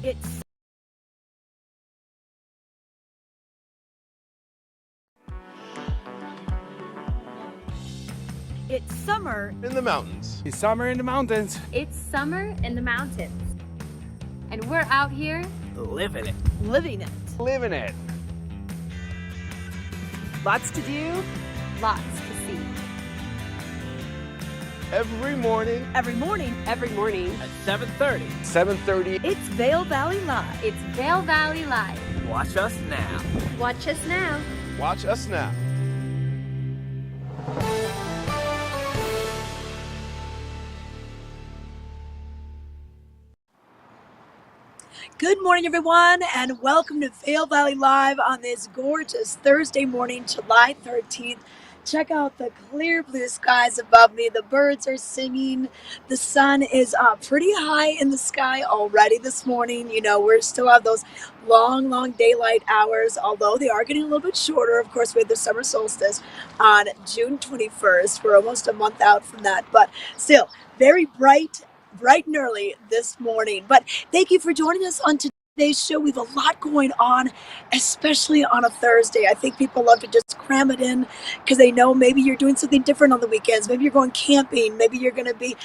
It's It's summer in the mountains. It's summer in the mountains. It's summer in the mountains. And we're out here living it. living it. Living it. Lots to do. lots to see. Every morning Every morning, At 7:30. 7:30. it's Vail Valley Live. It's Vail Valley Live. Watch us now. Watch us now. watch us now. Good morning, everyone, and welcome to Vail Valley Live on this gorgeous Thursday morning, July 13th. Check out the clear blue skies above me. The birds are singing. The sun is pretty high in the sky already this morning. You know, we still have those long daylight hours, although they are getting a little bit shorter. Of course, we had the summer solstice on June 21st. We're almost a month out from that, but still very bright and early this morning. But thank you for joining us on today's show. We have a lot going on, especially on a Thursday. I think people love to just cram it in because they know maybe you're doing something different on the weekends. Maybe you're going camping. Maybe you're going to be,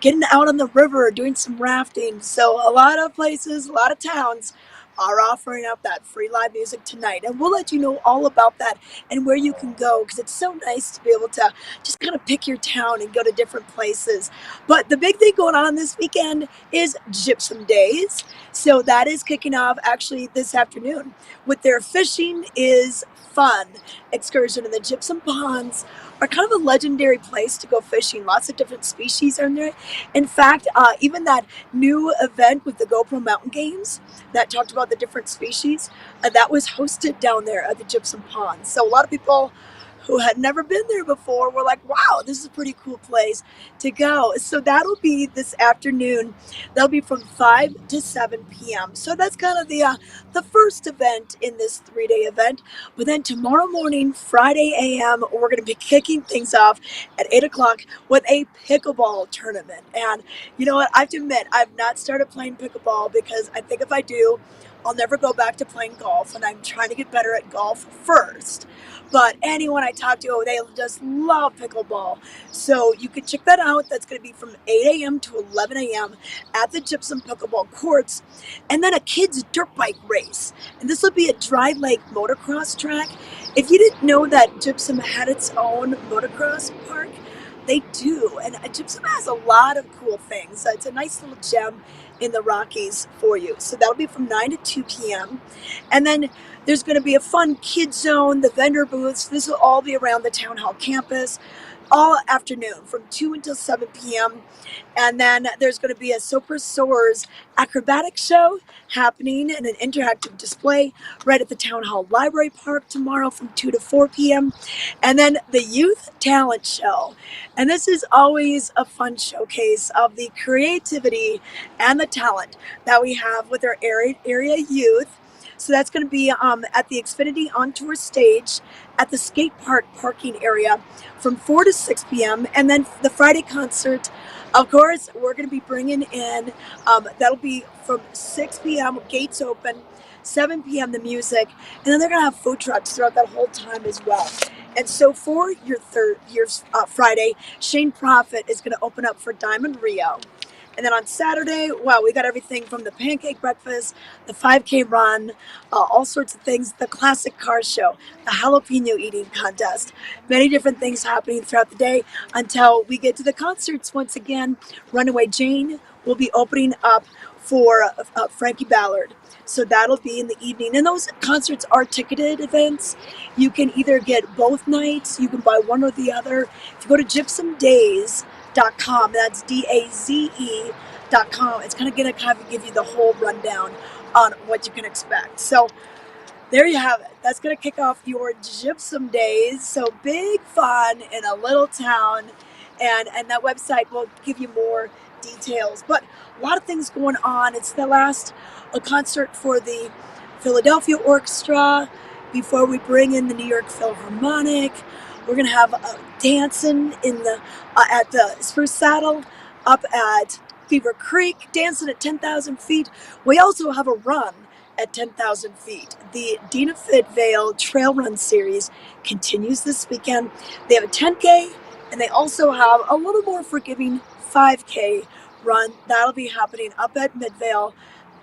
getting out on the river, doing some rafting. So a lot of places, a lot of towns are offering up that free live music tonight. And we'll let you know all about that and where you can go, because it's so nice to be able to just kind of pick your town and go to different places. But the big thing going on this weekend is Gypsum Days. So that is kicking off actually this afternoon with their Fishing is Fun excursion. And the Gypsum Ponds are kind of a legendary place to go fishing. Lots of different species are in there. In fact, even that new event with the GoPro Mountain Games that talked about the different species, that was hosted down there at the Gypsum Ponds. So a lot of people who had never been there before were like, wow, this is a pretty cool place to go. So that'll be this afternoon. That'll be from 5 to 7 p.m. So that's kind of the first event in this 3-day event. But then tomorrow morning, Friday a.m., we're going to be kicking things off at 8 o'clock with a pickleball tournament. And you know what? I have to admit, I've not started playing pickleball because I think if I do, I'll never go back to playing golf, and I'm trying to get better at golf first. But anyone I talk to, they just love pickleball. So you can check that out. That's going to be from 8 a.m. to 11 a.m. at the Gypsum Pickleball Courts. And then a kids' dirt bike race. And this will be a dry lake motocross track. If you didn't know that Gypsum had its own motocross park, they do. And Gypsum has a lot of cool things. It's a nice little gem in the Rockies for you. So that'll be from 9 to 2 p.m. And then there's going to be a fun kid zone, the vendor booths. This will all be around the Town Hall campus all afternoon from 2 until 7 p.m. And then there's going to be a Super Soars acrobatic show happening and an interactive display right at the Town Hall Library Park tomorrow from 2 to 4 p.m. And then the Youth Talent Show. And this is always a fun showcase of the creativity and the talent that we have with our area youth. So that's going to be at the Xfinity On Tour stage at the skate park parking area from 4 to 6 p.m. And then the Friday concert, of course, we're going to be bringing in, that'll be from 6 p.m., gates open, 7 p.m. the music, and then they're going to have food trucks throughout that whole time as well. And so for your Friday, Shane Prophet is going to open up for Diamond Rio. And then on Saturday, wow, we got everything from the pancake breakfast, the 5K run, all sorts of things, the classic car show, the jalapeno eating contest, many different things happening throughout the day until we get to the concerts once again. Runaway Jane will be opening up for Frankie Ballard. So that'll be in the evening. And those concerts are ticketed events. You can either get both nights, you can buy one or the other. If you go to gypsumdaze.com, that's DAZE.com. It's going to kind of give you the whole rundown on what you can expect. So there you have it. That's going to kick off your Gypsum Days. So big fun in a little town. And that website will give you more details. But a lot of things going on. It's the last concert for the Philadelphia Orchestra before we bring in the New York Philharmonic. We're going to have dancing in the at the Spruce Saddle up at Beaver Creek, dancing at 10,000 feet. We also have a run at 10,000 feet. The Dina Fit Vail Trail Run Series continues this weekend. They have a 10K, and they also have a little more forgiving 5K run. That'll be happening up at Midvale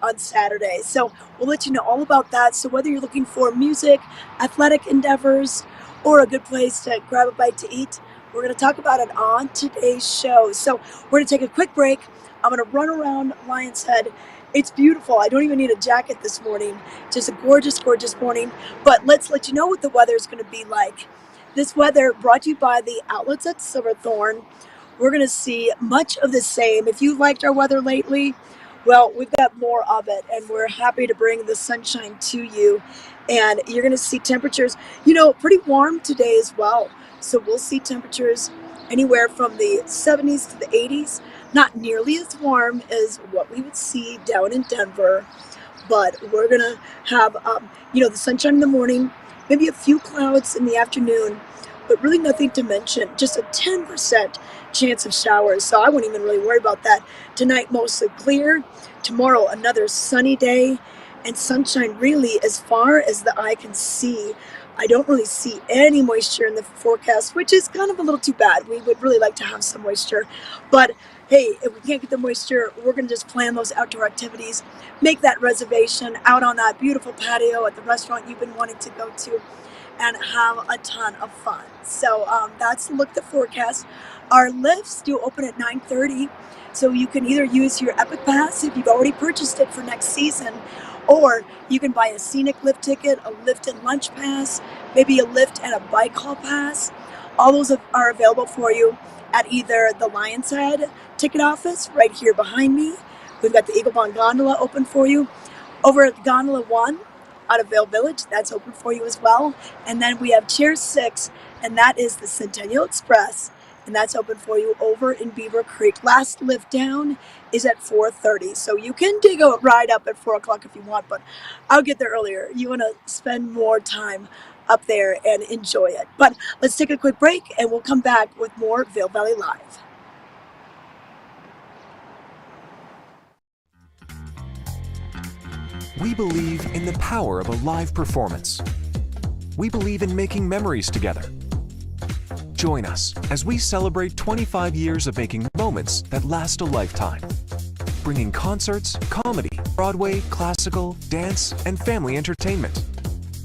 on Saturday. So we'll let you know all about that. So whether you're looking for music, athletic endeavors, or a good place to grab a bite to eat, we're going to talk about it on today's show. So we're going to take a quick break. I'm going to run around Lionshead. It's beautiful. I don't even need a jacket this morning. Just a gorgeous, gorgeous morning. But let's let you know what the weather is going to be like. This weather brought to you by the outlets at Silverthorne. We're going to see much of the same. If you liked our weather lately, well, we've got more of it, and we're happy to bring the sunshine to you. And you're going to see temperatures, pretty warm today as well. So we'll see temperatures anywhere from the 70s to the 80s. Not nearly as warm as what we would see down in Denver, but we're going to have, the sunshine in the morning, maybe a few clouds in the afternoon, but really nothing to mention. Just a 10% chance of showers, so I wouldn't even really worry about that. Tonight, mostly clear. Tomorrow, another sunny day, and sunshine really as far as the eye can see. I don't really see any moisture in the forecast, which is kind of a little too bad. We would really like to have some moisture, but hey, if we can't get the moisture, we're going to just plan those outdoor activities, make that reservation out on that beautiful patio at the restaurant you've been wanting to go to, and have a ton of fun. So that's a look at the forecast. Our lifts do open at 9:30, so you can either use your Epic Pass if you've already purchased it for next season, or you can buy a scenic lift ticket, a lift and lunch pass, maybe a lift and a bike haul pass. All those are available for you at either the Lionshead ticket office right here behind me. We've got the Eagle Bond Gondola open for you. Over at Gondola 1 out of Vail Village, that's open for you as well. And then we have Chair 6, and that is the Centennial Express, and that's open for you over in Beaver Creek. Last lift down is at 4:30, so you can take a ride up at 4 o'clock if you want, but I'll get there earlier. You want to spend more time up there and enjoy it. But let's take a quick break, and we'll come back with more Vail Valley Live. We believe in the power of a live performance. We believe in making memories together. Join us as we celebrate 25 years of making moments that last a lifetime. Bringing concerts, comedy, Broadway, classical, dance, and family entertainment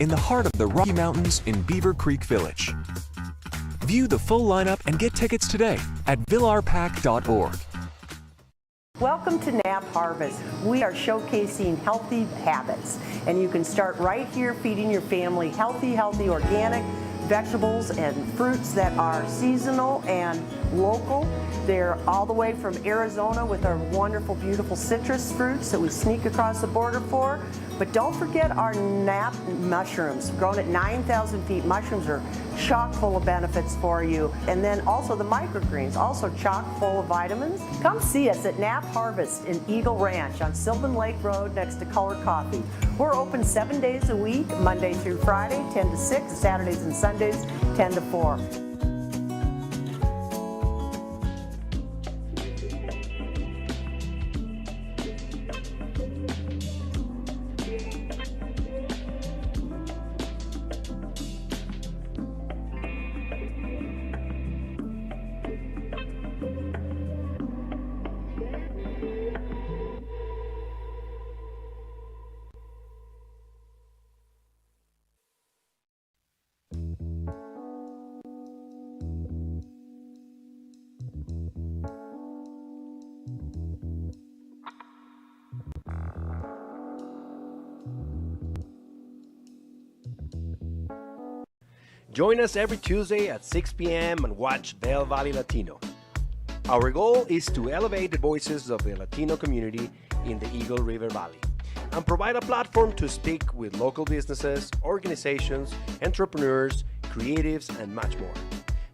in the heart of the Rocky Mountains in Beaver Creek Village. View the full lineup and get tickets today at villarpack.org. Welcome to Nap Harvest. We are showcasing healthy habits, and you can start right here feeding your family healthy organic vegetables and fruits that are seasonal and local. They're all the way from Arizona with our wonderful, beautiful citrus fruits that we sneak across the border for. But don't forget our nap mushrooms, grown at 9,000 feet. Mushrooms are chock full of benefits for you. And then also the microgreens, also chock full of vitamins. Come see us at Nap Harvest in Eagle Ranch on Sylvan Lake Road next to Color Coffee. We're open 7 days a week, Monday through Friday, 10 to 6, Saturdays and Sundays, 10 to 4. Join us every Tuesday at 6 p.m. and watch Vail Valley Latino. Our goal is to elevate the voices of the Latino community in the Eagle River Valley and provide a platform to speak with local businesses, organizations, entrepreneurs, creatives, and much more.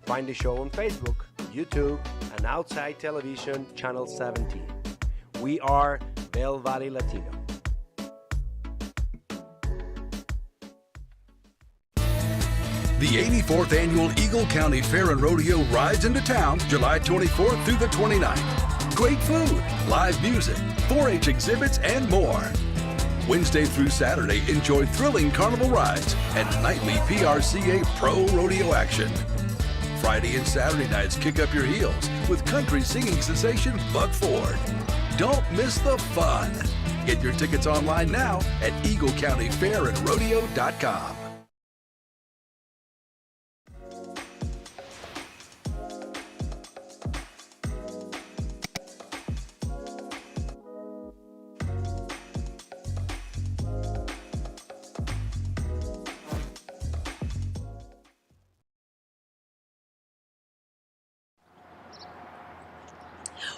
Find the show on Facebook, YouTube, and Outside Television Channel 17. We are Vail Valley Latino. The 84th Annual Eagle County Fair and Rodeo rides into town July 24th through the 29th. great food, live music, 4-H exhibits, and more. Wednesday through Saturday, enjoy thrilling carnival rides and nightly PRCA Pro Rodeo action. Friday and Saturday nights kick up your heels with country singing sensation Buck Ford. Don't miss the fun. Get your tickets online now at EagleCountyFairandRodeo.com.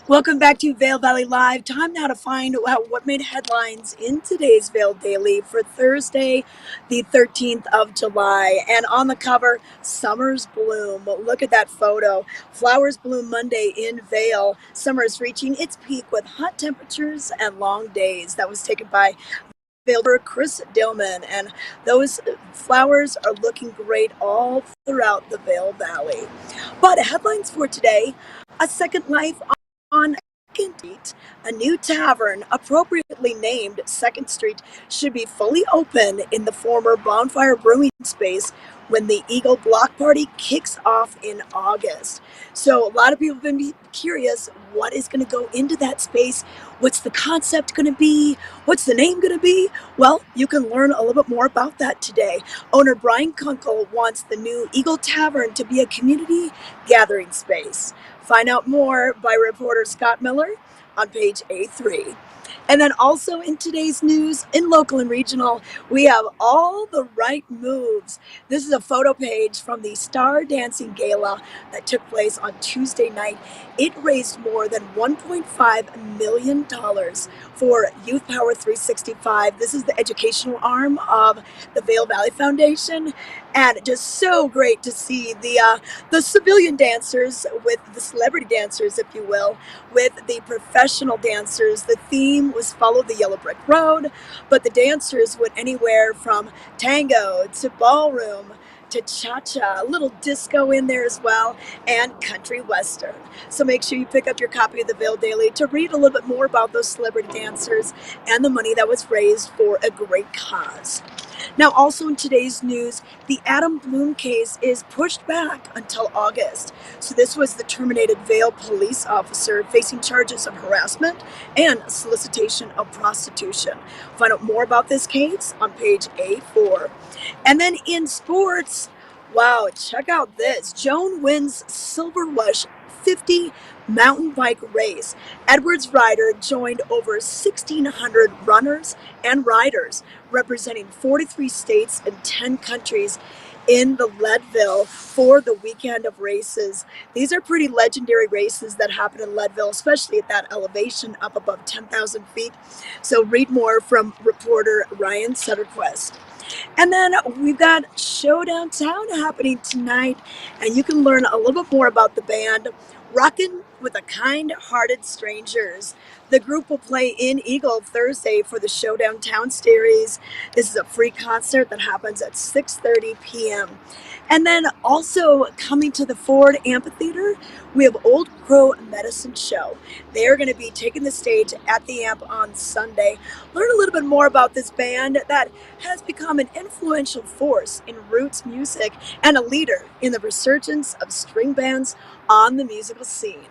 Welcome back to Vail Valley Live. Time now to find out what made headlines in today's Vail Daily for Thursday, the 13th of July. And on the cover, summer's bloom. Look at that photo. Flowers bloom Monday in Vail. Summer is reaching its peak with hot temperatures and long days. That was taken by Vailor Chris Dillman, and those flowers are looking great all throughout the Vail Valley. But headlines for today: a second life on 2nd Street. A new tavern, appropriately named 2nd Street, should be fully open in the former Bonfire Brewing space when the Eagle Block Party kicks off in August. So a lot of people have been curious, what is going to go into that space? What's the concept going to be? What's the name going to be? Well, you can learn a little bit more about that today. Owner Brian Kunkel wants the new Eagle Tavern to be a community gathering space. Find out more by reporter Scott Miller on page A3. And then also in today's news, in local and regional, we have all the right moves. This is a photo page from the Star Dancing Gala that took place on Tuesday night. It raised more than $1.5 million for Youth Power 365. This is the educational arm of the Vail Valley Foundation. And just so great to see the civilian dancers with the celebrity dancers, if you will, with the professional dancers. The theme was Follow the Yellow Brick Road, but the dancers went anywhere from tango to ballroom to cha-cha, a little disco in there as well, and country western. So make sure you pick up your copy of the Vail Daily to read a little bit more about those celebrity dancers and the money that was raised for a great cause. Now, also in today's news, the Adam Bloom case is pushed back until August. So this was the terminated Vail police officer facing charges of harassment and solicitation of prostitution. Find out more about this case on page A4. And then in sports, wow, check out this. Joan wins Silver Rush 50 mountain bike race. Edwards Rider joined over 1,600 runners and riders representing 43 states and 10 countries in the Leadville for the weekend of races. These are pretty legendary races that happen in Leadville, especially at that elevation up above 10,000 feet. So read more from reporter Ryan Sutterquist. And then we've got Showdown Town happening tonight, and you can learn a little bit more about the band Rockin' with the Kind-Hearted Strangers. The group will play in Eagle Thursday for the Showdown Town series. This is a free concert that happens at 6:30 p.m. And then also coming to the Ford Amphitheater, we have Old Crow Medicine Show. They are going to be taking the stage at the Amp on Sunday. Learn a little bit more about this band that has become an influential force in roots music and a leader in the resurgence of string bands on the musical scene.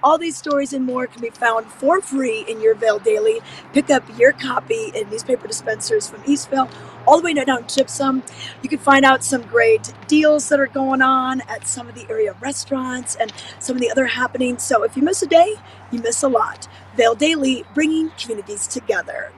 All these stories and more can be found for free in your Vail Daily. Pick up your copy in newspaper dispensers from Eastville all the way down to Gypsum. You can find out some great deals that are going on at some of the area restaurants and some of the other happenings. So if you miss a day, you miss a lot. Vail Daily, bringing communities together.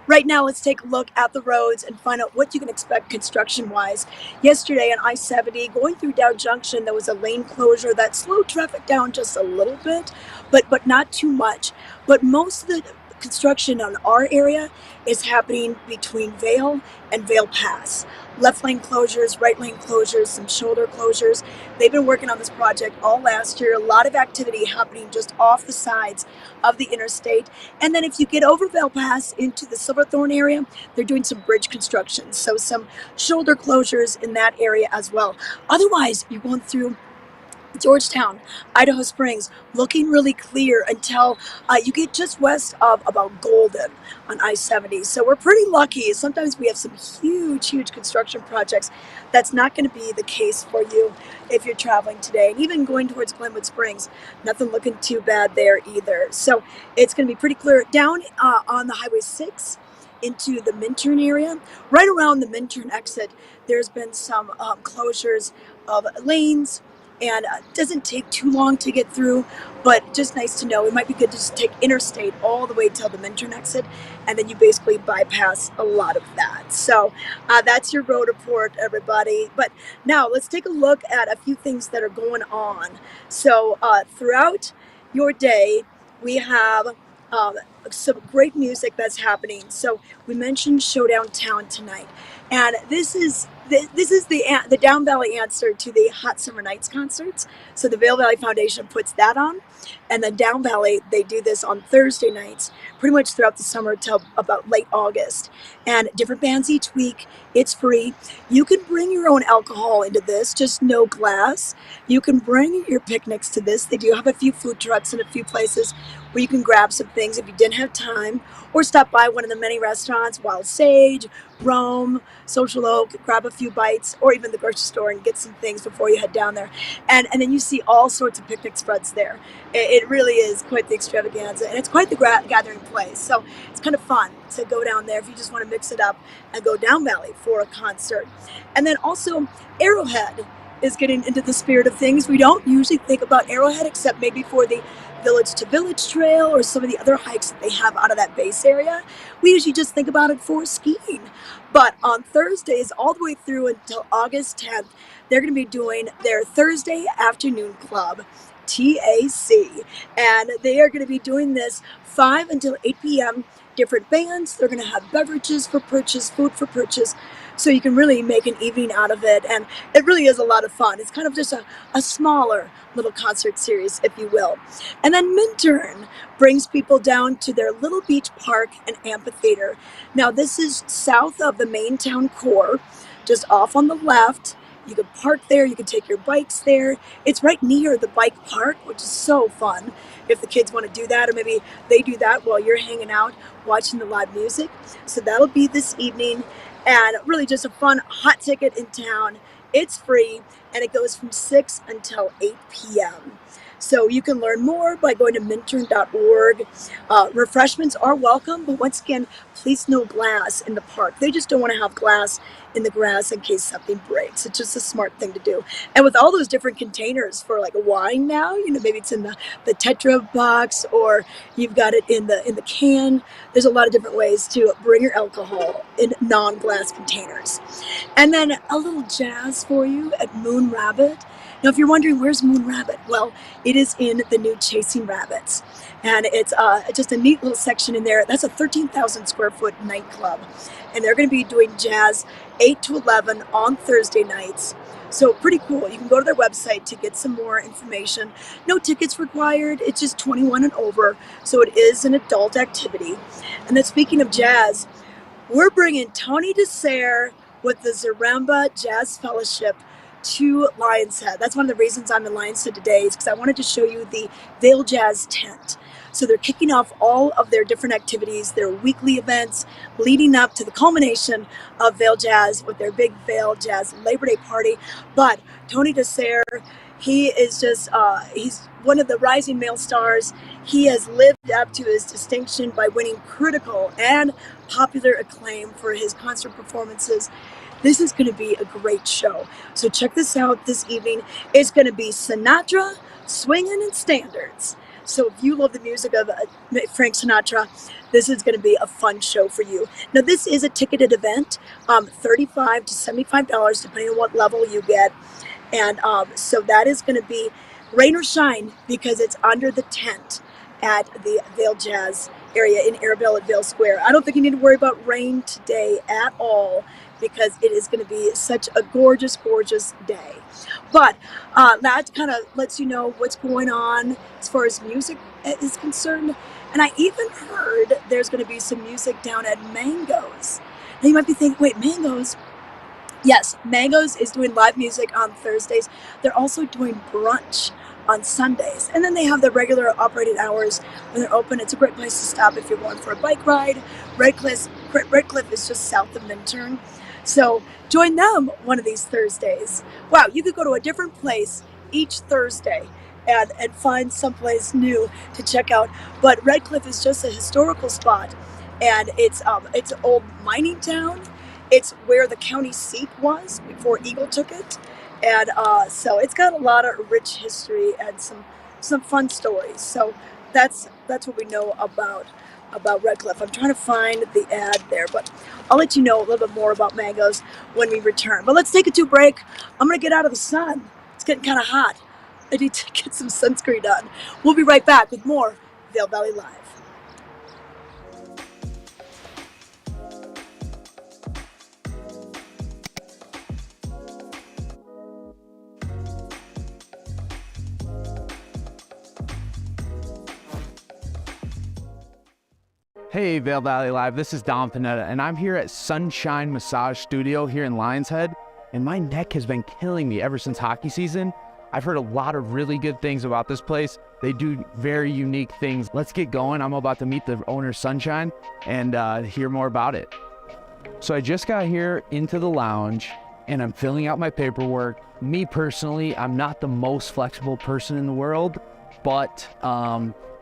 Right now, let's take a look at the roads and find out what you can expect construction-wise. Yesterday on I-70, going through Dow Junction, there was a lane closure that slowed traffic down just a little bit, but not too much. But most of the construction on our area is happening between Vail and Vail Pass. Left lane closures, right lane closures, some shoulder closures. They've been working on this project all last year. A lot of activity happening just off the sides of the interstate. And then if you get over Vail Pass into the Silverthorne area, they're doing some bridge construction. So some shoulder closures in that area as well. Otherwise, you're going through Georgetown, Idaho Springs, looking really clear until you get just west of about Golden on I-70. So we're pretty lucky. Sometimes we have some huge construction projects. That's not going to be the case for you if you're traveling today. And even going towards Glenwood Springs, nothing looking too bad there either. So it's going to be pretty clear. Down on the Highway 6 into the Minturn area, right around the Minturn exit, there's been some closures of lanes, and it doesn't take too long to get through, but just nice to know. It might be good to just take interstate all the way till the Minturn exit, and then you basically bypass a lot of that. So that's your road report, everybody. But now let's take a look at a few things that are going on. So throughout your day, we have some great music that's happening. So we mentioned Showdown Town tonight, and this is the Down Valley answer to the Hot Summer Nights concerts. So the Vail Valley Foundation puts that on, and then Down Valley, they do this on Thursday nights, pretty much throughout the summer till about late August. And different bands each week. It's free. You can bring your own alcohol into this, just no glass. You can bring your picnics to this. They do have a few food trucks and a few places where you can grab some things if you didn't have time, or stop by one of the many restaurants, Wild Sage, Rome, Social Oak, grab a few bites, or even the grocery store and get some things before you head down there. And then you see all sorts of picnic spreads there. It really is quite the extravaganza, and it's quite the gathering place. So it's kind of fun to go down there if you just want to mix it up and go Down Valley for a concert. And then also Arrowhead is getting into the spirit of things. We don't usually think about Arrowhead except maybe for the Village to Village Trail or some of the other hikes that they have out of that base area. We usually just think about it for skiing. But on Thursdays, all the way through until August 10th, they're going to be doing their Thursday Afternoon Club, TAC. And they are going to be doing this 5 until 8 p.m. Different bands. They're going to have beverages for purchase, food for purchase. So you can really make an evening out of it. And it really is a lot of fun. It's kind of just a smaller little concert series, if you will. And then Minturn brings people down to their little beach park and amphitheater. Now, this is south of the main town core, just off on the left. You can park there. You can take your bikes there. It's right near the bike park, which is so fun if the kids want to do that, or maybe they do that while you're hanging out watching the live music. So that'll be this evening, and really just a fun hot ticket in town. It's free, and it goes from 6 until 8 p.m. So you can learn more by going to minturn.org. Refreshments are welcome, but once again, please no glass in the park. They just don't want to have glass in the grass in case something breaks. It's just a smart thing to do. And with all those different containers for like a wine now, maybe it's in the Tetra box, or you've got it in the can. There's a lot of different ways to bring your alcohol in non-glass containers. And then a little jazz for you at Moon Rabbit. Now, if you're wondering, where's Moon Rabbit? Well, it is in the new Chasing Rabbits. And it's just a neat little section in there. That's a 13,000 square foot nightclub. And they're going to be doing jazz 8 to 11 on Thursday nights. So pretty cool. You can go to their website to get some more information. No tickets required. It's just 21 and over. So it is an adult activity. And then speaking of jazz, we're bringing Tony DeSere with the Zaremba Jazz Fellowship to Lionshead. That's one of the reasons I'm in Lionshead today, is because I wanted to show you the Vail Jazz tent. So they're kicking off all of their different activities, their weekly events, leading up to the culmination of Vail Jazz with their big Vail Jazz Labor Day party. But Tony DeSere, he is just, he's one of the rising male stars. He has lived up to his distinction by winning critical and popular acclaim for his concert performances. This is going to be a great show. So check this out this evening. It's going to be Sinatra, swinging, and standards. So if you love the music of Frank Sinatra, this is going to be a fun show for you. Now, this is a ticketed event, $35 to $75, depending on what level you get. And so that is going to be rain or shine, because it's under the tent at the Vail Jazz area in Arabelle at Vail Square. I don't think you need to worry about rain today at all, because it is going to be such a gorgeous, gorgeous day. But that kind of lets you know what's going on as far as music is concerned. And I even heard there's going to be some music down at Mango's. Now you might be thinking, wait, Mango's? Yes, Mangoes is doing live music on Thursdays. They're also doing brunch on Sundays. And then they have the regular operating hours when they're open. It's a great place to stop if you're going for a bike ride. Redcliffe is just south of Minturn. So join them one of these Thursdays. Wow, you could go to a different place each Thursday and find someplace new to check out. But Redcliffe is just a historical spot, and it's an old mining town. It's where the county seat was before Eagle took it, and so it's got a lot of rich history and some fun stories. So that's what we know about Redcliffe. I'm trying to find the ad there, but I'll let you know a little bit more about Mangoes when we return. But let's take it to a break. I'm gonna get out of the sun. It's getting kind of hot. I need to get some sunscreen on. We'll be right back with more Vail Valley Live. Hey, Vail Valley Live, this is Dom Panetta, and I'm here at Sunshine Massage Studio here in Lionshead, and my neck has been killing me ever since hockey season. I've heard a lot of really good things about this place. They do very unique things. Let's get going. I'm about to meet the owner, Sunshine, and hear more about it. So I just got here into the lounge, and I'm filling out my paperwork. Me personally, I'm not the most flexible person in the world, but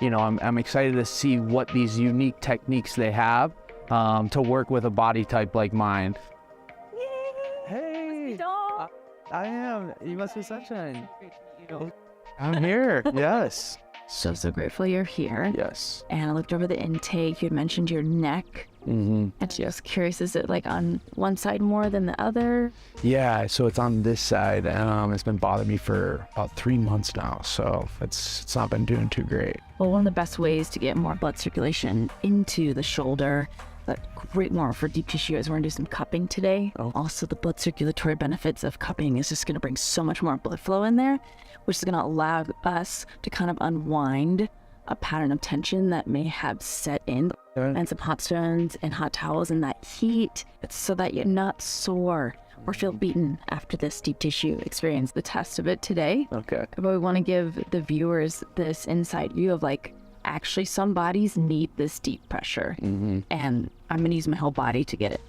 you know, I'm excited to see what these unique techniques they have to work with a body type like mine. Hey, I am. You must be Sunshine. I'm here. Yes. So grateful you're here. Yes. And I looked over the intake. You had mentioned your neck. Mm-hmm. And just curious, is it like on one side more than the other? Yeah, so it's on this side. It's been bothering me for about 3 months now, so it's not been doing too great. Well, one of the best ways to get more blood circulation into the shoulder, but great more for deep tissue, is we're gonna do some cupping today. Oh. Also, the blood circulatory benefits of cupping is just gonna bring so much more blood flow in there, which is gonna allow us to kind of unwind a pattern of tension that may have set in, and some hot stones and hot towels and that heat, so that you're not sore or feel beaten after this deep tissue experience. The test of it today. Okay. But we want to give the viewers this inside view of like, actually some bodies need this deep pressure, and I'm gonna use my whole body to get it.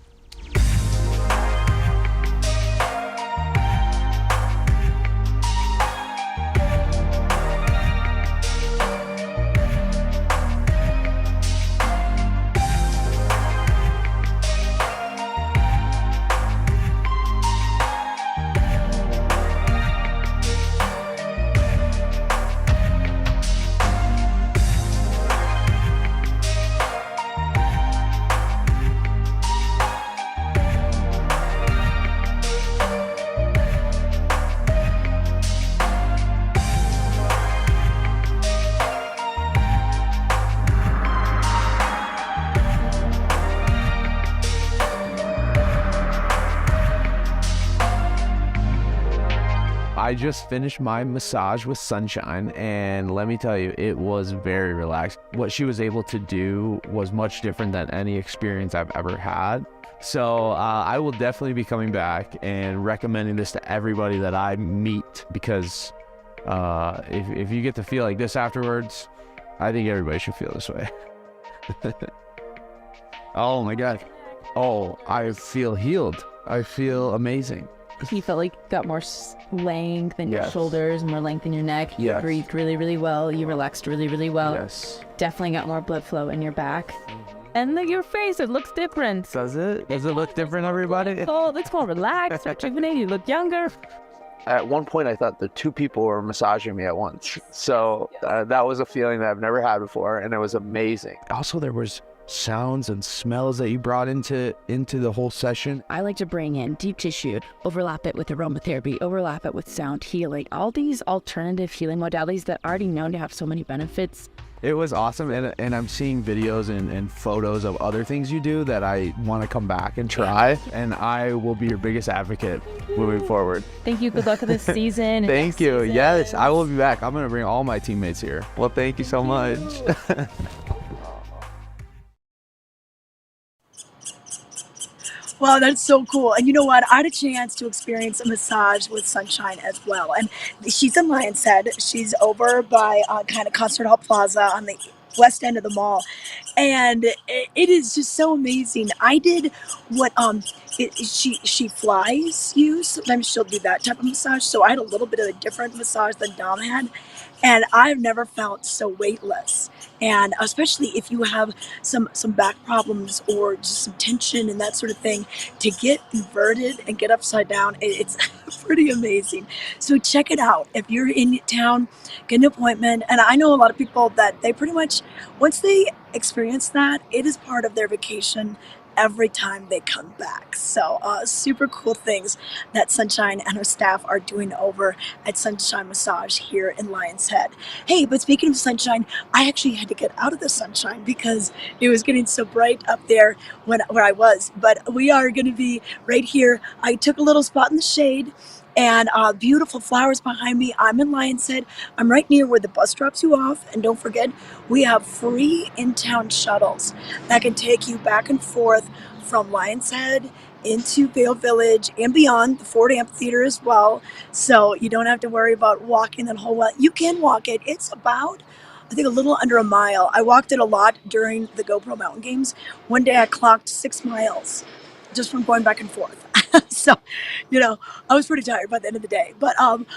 I just finished my massage with Sunshine, and let me tell you, it was very relaxed. What she was able to do was much different than any experience I've ever had. So I will definitely be coming back and recommending this to everybody that I meet, because if you get to feel like this afterwards, I think everybody should feel this way. Oh my God. Oh, I feel healed. I feel amazing. You felt like you got more length in your shoulders, more length in your neck. You breathed really, really well. You relaxed really, really well. Yes. Definitely got more blood flow in your back. And look, your face, it looks different. Does it? Does it look different, everybody? Oh, it looks more relaxed, rejuvenated. You look younger. At one point, I thought the two people were massaging me at once. So that was a feeling that I've never had before, and it was amazing. Also, there was sounds and smells that you brought into the whole session. I like to bring in deep tissue, overlap it with aromatherapy, overlap it with sound healing, all these alternative healing modalities that are already known to have so many benefits. It was awesome, and I'm seeing videos and photos of other things you do that I want to come back and try, and I will be your biggest advocate moving forward. Thank you. Good luck with this season. Thank you. Season. Yes, I will be back. I'm going to bring all my teammates here. Well, thank you so much. Wow, that's so cool. And you know what? I had a chance to experience a massage with Sunshine as well. And she's in Lionshead. She's over by kind of Concert Hall Plaza on the west end of the mall. And it is just so amazing. I did what she flies you. Sometimes she'll do that type of massage. So I had a little bit of a different massage than Dom had, and I've never felt so weightless. And especially if you have some back problems or just some tension and that sort of thing, to get inverted and get upside down, it's pretty amazing. So check it out if you're in town. Get an appointment. And I know a lot of people that they pretty much, once they experience that, it is part of their vacation every time they come back. So super cool things that Sunshine and her staff are doing over at Sunshine Massage here in Lionshead. Hey, but speaking of sunshine, I actually had to get out of the sunshine because it was getting so bright up there where I was. But we are going to be right here. I took a little spot in the shade, and beautiful flowers behind me. I'm in Lionshead. I'm right near where the bus drops you off. And don't forget, we have free in-town shuttles that can take you back and forth from Lionshead into Vail Village and beyond, the Ford Amphitheater as well. So you don't have to worry about walking that whole lot. You can walk it. It's about, I think, a little under a mile. I walked it a lot during the GoPro Mountain Games. One day I clocked 6 miles just from going back and forth. So, I was pretty tired by the end of the day. But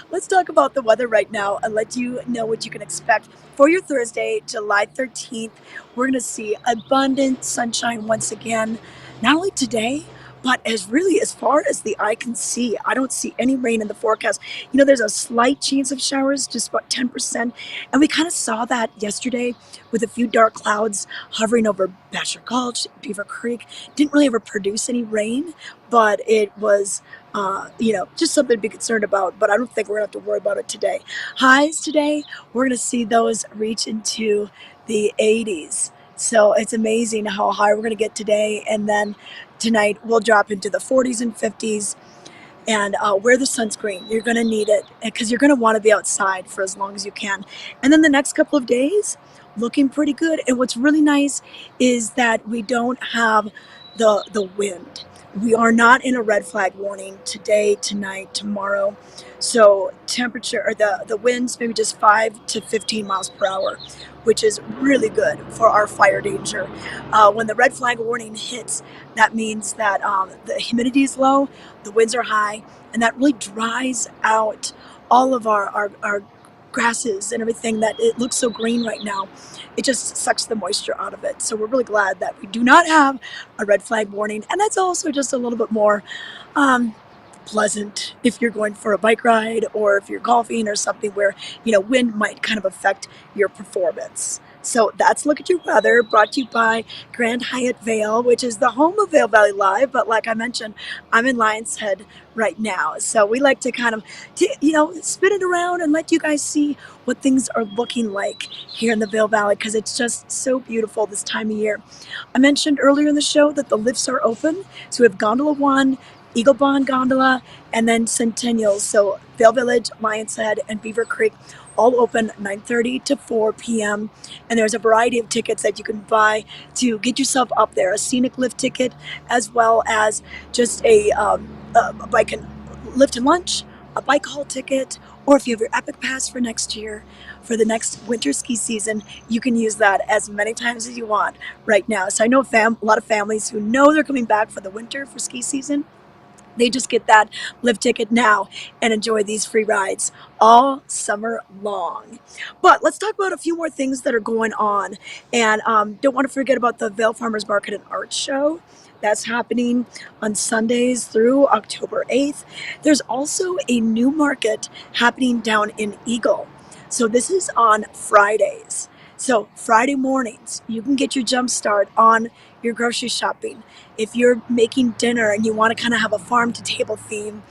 let's talk about the weather right now and let you know what you can expect for your Thursday, July 13th. We're going to see abundant sunshine once again, not only today, but as far as the eye can see. I don't see any rain in the forecast. There's a slight chance of showers, just about 10%. And we kind of saw that yesterday with a few dark clouds hovering over Basher Gulch, Beaver Creek. Didn't really ever produce any rain, but it was, just something to be concerned about. But I don't think we're going to have to worry about it today. Highs today, we're going to see those reach into the 80s. So it's amazing how high we're going to get today. And then tonight we'll drop into the 40s and 50s. And wear the sunscreen. You're going to need it because you're going to want to be outside for as long as you can. And then the next couple of days, looking pretty good. And what's really nice is that we don't have the wind. We are not in a red flag warning today, tonight, tomorrow. So temperature, or the winds, maybe just 5 to 15 miles per hour, which is really good for our fire danger. When the red flag warning hits, that means that the humidity is low, the winds are high, and that really dries out all of our grasses and everything that it looks so green right now. It just sucks the moisture out of it. So we're really glad that we do not have a red flag warning. And that's also just a little bit more pleasant if you're going for a bike ride or if you're golfing or something where, wind might kind of affect your performance. So that's Look at Your Weather, brought to you by Grand Hyatt Vail, which is the home of Vail Valley Live. But like I mentioned, I'm in Lionshead right now. So we like to kind of, spin it around and let you guys see what things are looking like here in the Vail Valley, because it's just so beautiful this time of year. I mentioned earlier in the show that the lifts are open. So we have Gondola 1, Eagle Bond Gondola, and then Centennials. So Vail Village, Lionshead, and Beaver Creek all open 9:30 to 4 p.m. And there's a variety of tickets that you can buy to get yourself up there. A scenic lift ticket, as well as just a bike and lift and lunch, a bike haul ticket, or if you have your Epic Pass for next year, for the next winter ski season, you can use that as many times as you want right now. So I know a lot of families who know they're coming back for the winter for ski season. They just get that lift ticket now and enjoy these free rides all summer long. But let's talk about a few more things that are going on. And don't want to forget about the Vail Farmers Market and Art Show. That's happening on Sundays through October 8th. There's also a new market happening down in Eagle. So this is on Fridays. So Friday mornings, you can get your jump start on your grocery shopping. If you're making dinner and you want to kind of have a farm to table theme,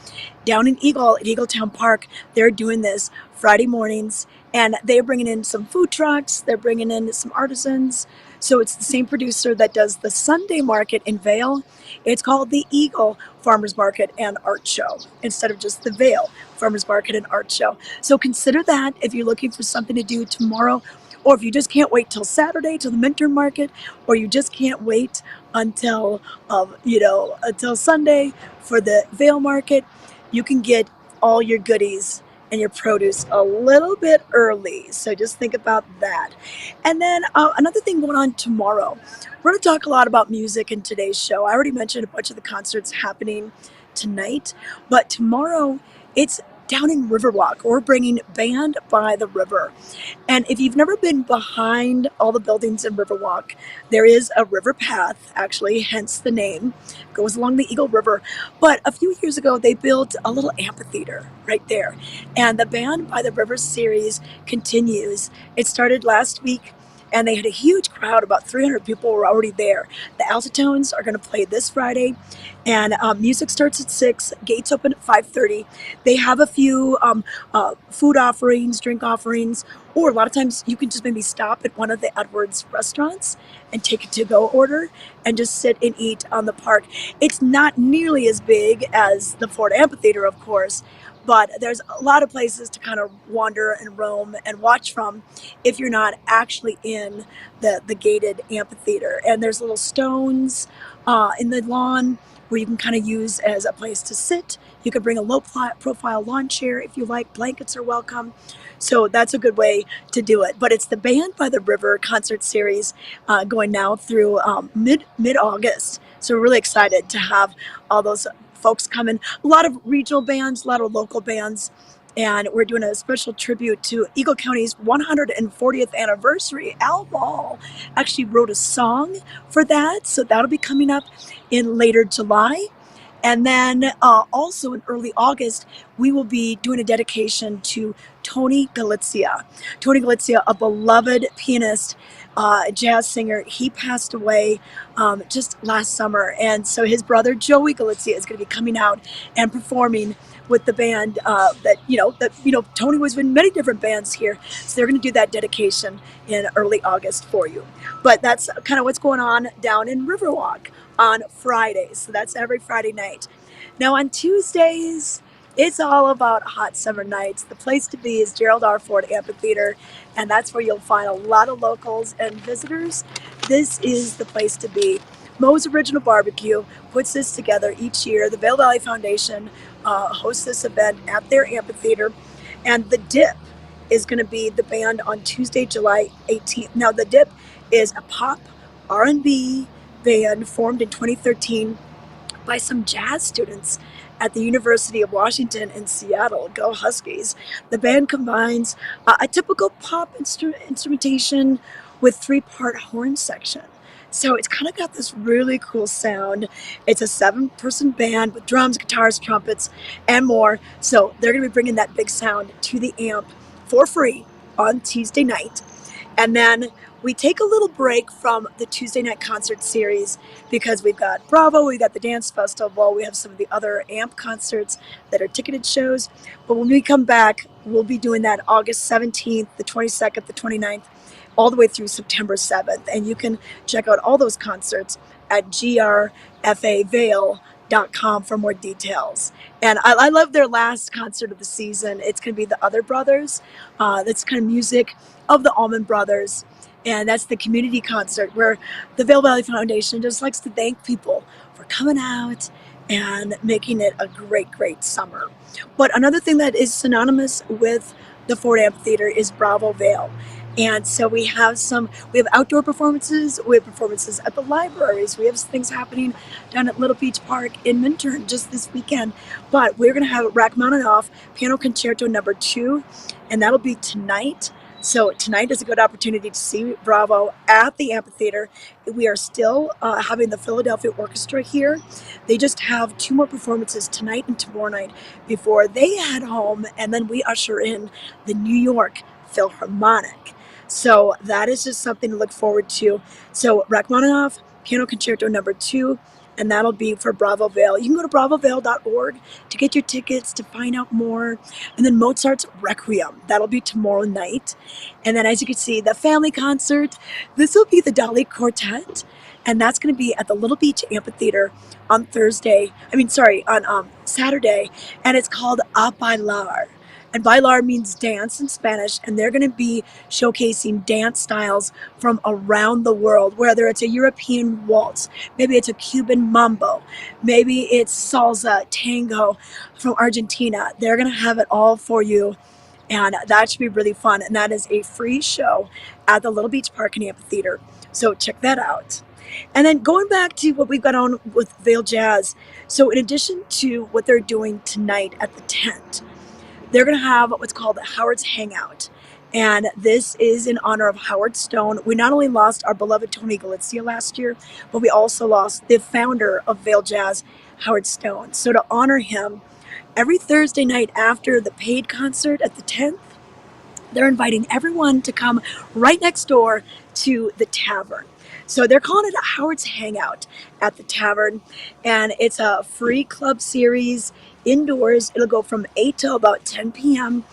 down in Eagle at Eagletown Park, they're doing this Friday mornings, and they're bringing in some food trucks, they're bringing in some artisans. So it's the same producer that does the Sunday market in Vail. It's called the Eagle Farmers Market and Art Show instead of just the Vail Farmers Market and Art Show. So consider that if you're looking for something to do tomorrow, or if you just can't wait till Saturday, till the midterm market, or you just can't wait until until Sunday for the Vail Market. You can get all your goodies and your produce a little bit early. So just think about that. And then another thing going on tomorrow, we're going to talk a lot about music in today's show. I already mentioned a bunch of the concerts happening tonight, but tomorrow it's down in Riverwalk. We're bringing Band by the River. And if you've never been behind all the buildings in Riverwalk, there is a river path, actually, hence the name, goes along the Eagle River. But a few years ago, they built a little amphitheater right there. And the Band by the River series continues. It started last week, and they had a huge crowd. About 300 people were already there. The Altitones are going to play this Friday, and music starts at 6. Gates open at 5:30. They have a few food offerings, drink offerings, or a lot of times you can just maybe stop at one of the Edwards restaurants and take a to-go order and just sit and eat on the park. It's not nearly as big as the Ford Amphitheater, of course, but there's a lot of places to kind of wander and roam and watch from if you're not actually in the gated amphitheater. And there's little stones in the lawn where you can kind of use as a place to sit. You can bring a low-profile lawn chair if you like. Blankets are welcome. So that's a good way to do it. But it's the Band by the River concert series going now through mid-August. So we're really excited to have all those folks coming. A lot of regional bands, a lot of local bands. And we're doing a special tribute to Eagle County's 140th anniversary. Al Ball actually wrote a song for that. So that'll be coming up in later July. And then also in early August, we will be doing a dedication to Tony Galizia. Tony Galizia, a beloved pianist, jazz singer. He passed away just last summer. And so his brother, Joey Galizia, is going to be coming out and performing with the band that Tony was in many different bands here. So they're going to do that dedication in early August for you. But that's kind of what's going on down in Riverwalk on Fridays. So that's every Friday night. Now on Tuesdays, it's all about hot summer nights. The place to be is Gerald R. Ford Amphitheater, and that's where you'll find a lot of locals and visitors. This is the place to be. Moe's Original Barbecue puts this together each year. The Vail Valley Foundation hosts this event at their amphitheater, and The Dip is going to be the band on Tuesday, July 18th. Now, The Dip is a pop R&B band formed in 2013 by some jazz students at the University of Washington in Seattle. Go Huskies. The band combines a typical pop instrumentation with 3-part horn section. So it's kind of got this really cool sound. It's a 7-person band with drums, guitars, trumpets, and more. So they're going to be bringing that big sound to the amp for free on Tuesday night. And then we take a little break from the Tuesday night concert series because we've got Bravo, we've got the Dance Festival, we have some of the other AMP concerts that are ticketed shows. But when we come back, we'll be doing that August 17th, the 22nd, the 29th, all the way through September 7th. And you can check out all those concerts at grfavail.com for more details. And I love their last concert of the season. It's going to be the Other Brothers. That's kind of music of the Allman Brothers. And that's the community concert where the Vail Valley Foundation just likes to thank people for coming out and making it a great, great summer. But another thing that is synonymous with the Ford Amphitheater is Bravo Vail. And so we have outdoor performances, we have performances at the libraries, we have things happening down at Little Beach Park in Minturn just this weekend. But we're going to have Rachmaninoff Piano Concerto No. 2, and that'll be tonight. So tonight is a good opportunity to see Bravo at the amphitheater. We are still having the Philadelphia Orchestra here. They just have 2 more performances tonight and tomorrow night before they head home, and then we usher in the New York Philharmonic. So that is just something to look forward to. So Rachmaninoff Piano Concerto No. 2, and that'll be for Bravo Vail. You can go to bravovail.org to get your tickets, to find out more. And then Mozart's Requiem, that'll be tomorrow night. And then as you can see, the family concert, this will be the Dolly Quartet, and that's going to be at the Little Beach Amphitheater on Saturday, and it's called A Bailar. And bailar means dance in Spanish, and they're going to be showcasing dance styles from around the world, whether it's a European waltz, maybe it's a Cuban mambo, maybe it's salsa, tango from Argentina. They're going to have it all for you, and that should be really fun. And that is a free show at the Little Beach Park and Amphitheater. So check that out. And then going back to what we've got on with Vail Jazz. So in addition to what they're doing tonight at the tent, they're going to have what's called Howard's Hangout. And this is in honor of Howard Stone. We not only lost our beloved Tony Galizia last year, but we also lost the founder of Vail Jazz, Howard Stone. So to honor him, every Thursday night after the paid concert at the 10th, they're inviting everyone to come right next door to the tavern. So they're calling it a Howard's Hangout at the tavern, and it's a free club series indoors. It'll go from 8 till about 10 p.m.,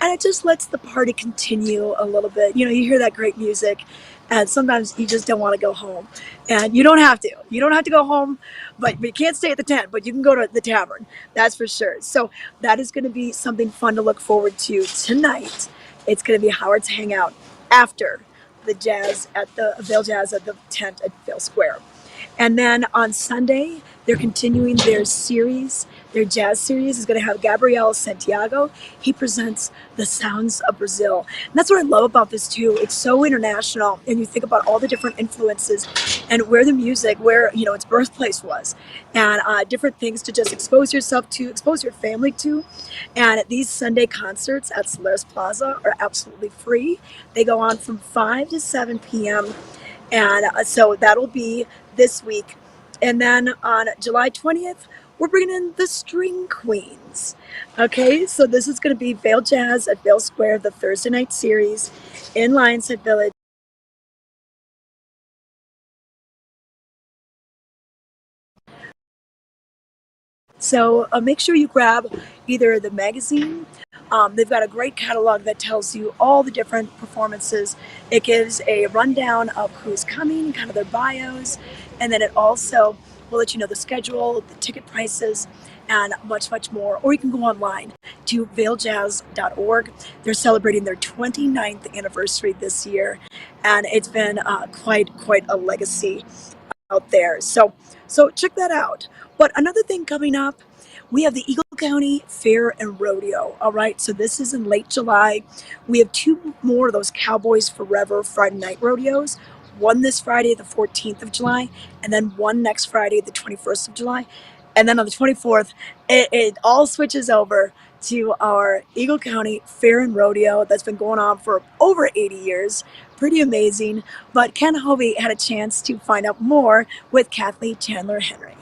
and it just lets the party continue a little bit. You know, you hear that great music, and sometimes you just don't want to go home. And you don't have to. You don't have to go home, but you can't stay at the tent, but you can go to the tavern. That's for sure. So that is going to be something fun to look forward to tonight. It's going to be Howard's Hangout after the jazz at the Vail Jazz at the tent at Vail Square. And then on Sunday, they're continuing their series. Their jazz series is going to have Gabriel Santiago. He presents the sounds of Brazil. And that's what I love about this too. It's so international, and you think about all the different influences and where the music, where, you know, its birthplace was, and different things to just expose yourself to, expose your family to. And these Sunday concerts at Solaris Plaza are absolutely free. They go on from 5 to 7 p.m. And so that'll be this week. And then on July 20th, we're bringing in the String Queens. Okay, so this is going to be Vail Jazz at Vail Square, the Thursday night series in Lionshead Village. So make sure you grab either the magazine. They've got a great catalog that tells you all the different performances. It gives a rundown of who's coming, kind of their bios, and then it also will let you know the schedule, the ticket prices, and much, much more. Or you can go online to vailjazz.org. They're celebrating their 29th anniversary this year, and it's been quite a legacy out there. So check that out. But another thing coming up, we have the Eagle County Fair and Rodeo. All right, so this is in late July. We have 2 more of those Cowboys Forever Friday night rodeos. One this Friday, the 14th of July, and then one next Friday, the 21st of July. And then on the 24th, it all switches over to our Eagle County Fair and Rodeo that's been going on for over 80 years. Pretty amazing. But Ken Hovey had a chance to find out more with Kathleen Chandler Henry.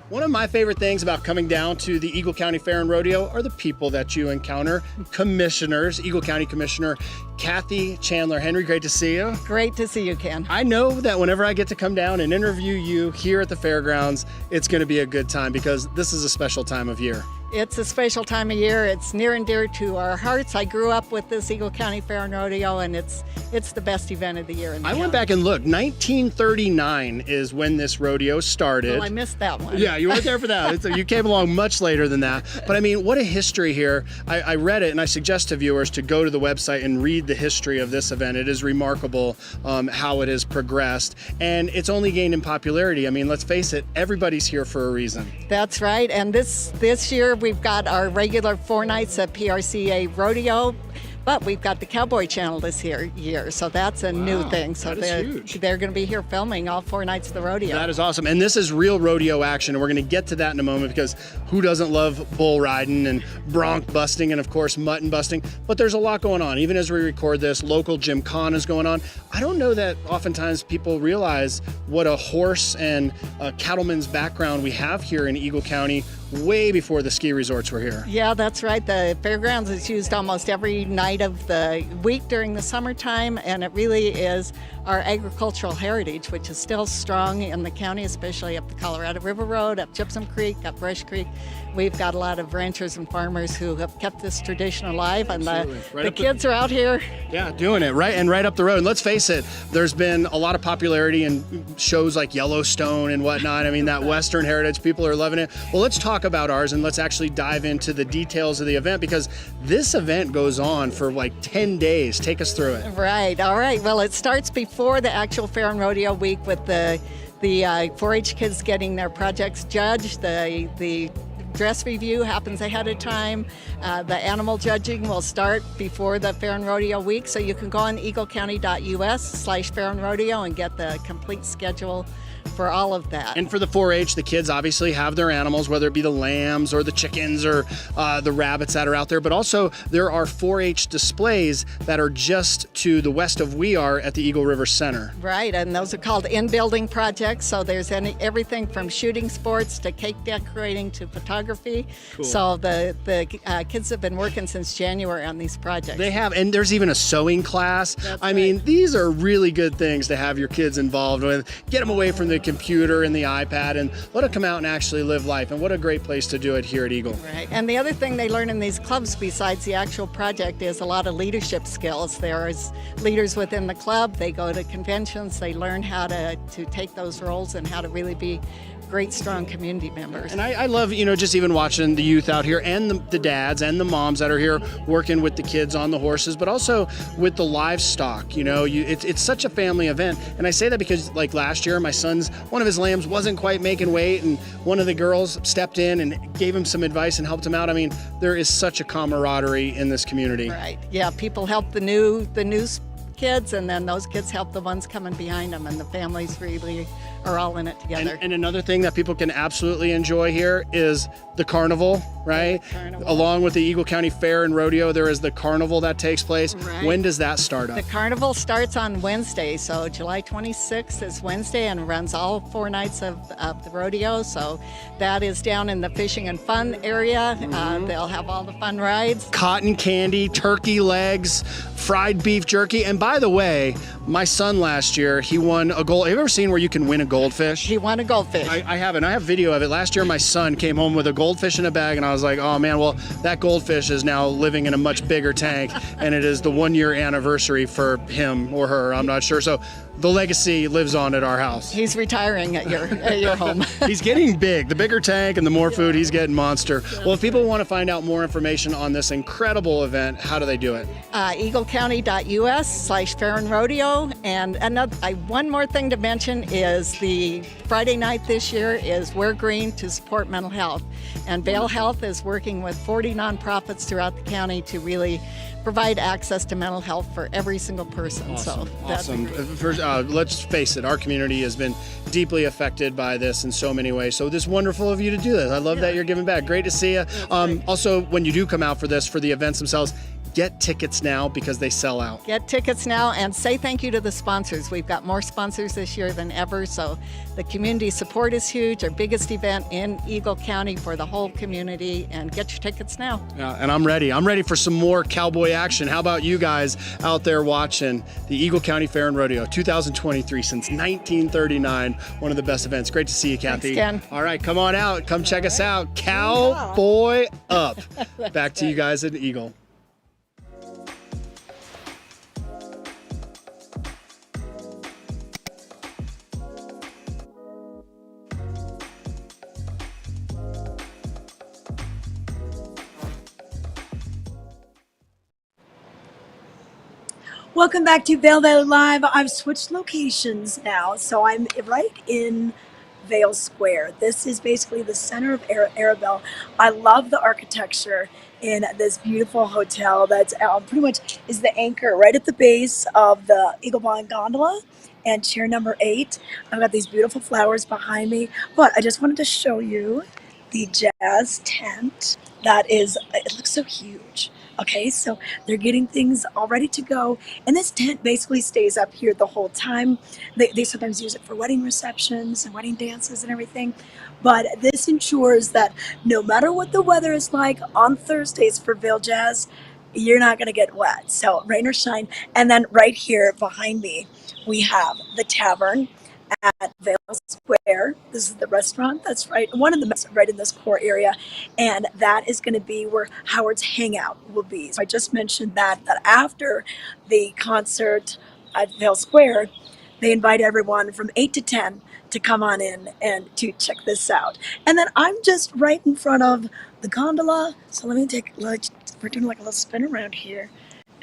One of my favorite things about coming down to the Eagle County Fair and Rodeo are the people that you encounter. Commissioners, Eagle County Commissioner Kathy Chandler Henry, great to see you. Great to see you, Ken. I know that whenever I get to come down and interview you here at the fairgrounds, it's going to be a good time because this is a special time of year. It's a special time of year. It's near and dear to our hearts. I grew up with this Eagle County Fair and Rodeo, and it's the best event of the year. I went back and looked. 1939 is when this rodeo started. Well, I missed that one. Yeah, you weren't there for that. You came along much later than that. But I mean, what a history here. I read it, and I suggest to viewers to go to the website and read the history of this event. It is remarkable how it has progressed, and it's only gained in popularity. I mean, let's face it, everybody's here for a reason. That's right. And this year, we've got our regular 4 nights at PRCA Rodeo, but we've got the Cowboy Channel this year, so that's a new thing. So they're going to be here filming all 4 nights of the rodeo. That is awesome. And this is real rodeo action, and we're going to get to that in a moment because who doesn't love bull riding and bronc busting and, of course, mutton busting? But there's a lot going on. Even as we record this, local gymkhana is going on. I don't know that oftentimes people realize what a horse and a cattleman's background we have here in Eagle County way before the ski resorts were here. Yeah, that's right. The fairgrounds is used almost every night of the week during the summertime, and it really is our agricultural heritage, which is still strong in the county, especially up the Colorado River Road, up Gypsum Creek, up Brush Creek. we've got a lot of ranchers and farmers who have kept this tradition alive, and Absolutely. the kids are out here. Yeah, doing it right up the road. And let's face it, there's been a lot of popularity in shows like Yellowstone and whatnot. I mean, that Western heritage, people are loving it. Well, let's talk about ours and let's actually dive into the details of the event, because this event goes on for like 10 days. Take us through it. Right. All right. Well, it starts before the actual Fair and Rodeo Week with the 4-H kids getting their projects judged. The dress review happens ahead of time. The animal judging will start before the Fair and Rodeo Week, so you can go on eaglecounty.us/Fair and Rodeo and get the complete schedule for all of that. And for the 4-H, the kids obviously have their animals, whether it be the lambs or the chickens or the rabbits that are out there. But also there are 4-H displays that are just to the west of we are at the Eagle River Center. Right, and those are called in-building projects. So there's everything from shooting sports to cake decorating to photography. Cool. So the kids have been working since January on these projects. They have, and there's even a sewing class. That's I mean, these are really good things to have your kids involved with. Get them away from the computer and the iPad and let them come out and actually live life. And what a great place to do it here at Eagle. Right. And the other thing they learn in these clubs besides the actual project is a lot of leadership skills. There's leaders within the club. They go to conventions. They learn how to take those roles and how to really be great, strong community members. And I love, just even watching the youth out here and the dads and the moms that are here working with the kids on the horses, but also with the livestock. It's such a family event. And I say that because like last year, my son's, one of his lambs wasn't quite making weight, and one of the girls stepped in and gave him some advice and helped him out. I mean, there is such a camaraderie in this community. Right. Yeah, people help the new kids, and then those kids help the ones coming behind them, and the families really are all in it together. And another thing that people can absolutely enjoy here is the carnival, right? Carnival. Along with the Eagle County Fair and Rodeo, there is the carnival that takes place. Right. When does that start up? The carnival starts on Wednesday, so July 26th is Wednesday, and runs all 4 nights of the rodeo. So that is down in the fishing and fun area. They'll have all the fun rides. Cotton candy, turkey legs, fried beef jerky. And by the way, my son last year, he won a gold. Have you ever seen where you can win a goldfish? He won a goldfish. I haven't. I have video of it. Last year, my son came home with a goldfish in a bag, and I was like, oh man, well, that goldfish is now living in a much bigger tank, and it is the 1-year anniversary for him or her. I'm not sure. So the legacy lives on at our house. He's retiring at your home. He's getting big. The bigger tank and the more food, he's getting monster. Well, if people want to find out more information on this incredible event, how do they do it? eaglecounty.us/Fair and Rodeo. And one more thing to mention is the Friday night this year is Wear Green to support mental health. And Vail Health is working with 40 nonprofits throughout the county to really provide access to mental health for every single person. Awesome. So that's Awesome. Let's face it, our community has been deeply affected by this in so many ways. So it's wonderful of you to do this. I love that you're giving back. Great to see you. Also, when you do come out for the events themselves, get tickets now because they sell out. Get tickets now and say thank you to the sponsors. We've got more sponsors this year than ever, so the community support is huge. Our biggest event in Eagle County for the whole community, and get your tickets now. Yeah, and I'm ready. I'm ready for some more cowboy action. How about you guys out there watching the Eagle County Fair and Rodeo 2023 since 1939? One of the best events. Great to see you, Kathy. Thanks, Ken. All right, come on out. Come check us out. Cowboy up. Back to you guys at Eagle. Welcome back to Vail Valley Live. I've switched locations now, so I'm right in Vail Square. This is basically the center of Arabelle. I love the architecture in this beautiful hotel that's pretty much is the anchor right at the base of the Eagle Bond Gondola and chair number 8. I've got these beautiful flowers behind me, but I just wanted to show you the jazz tent. It looks so huge. Okay, so they're getting things all ready to go. And this tent basically stays up here the whole time. They sometimes use it for wedding receptions and wedding dances and everything. But this ensures that no matter what the weather is like on Thursdays for Vail Jazz, you're not going to get wet. So rain or shine. And then right here behind me, we have the tavern. at Vail Square. This is the restaurant that's one of the right in this core area, and that is going to be where Howard's Hangout will be. So I just mentioned that after the concert at Vail Square, they invite everyone from 8 to 10 to come on in and to check this out. And then I'm just right in front of the gondola. So let me we're doing like a little spin around here.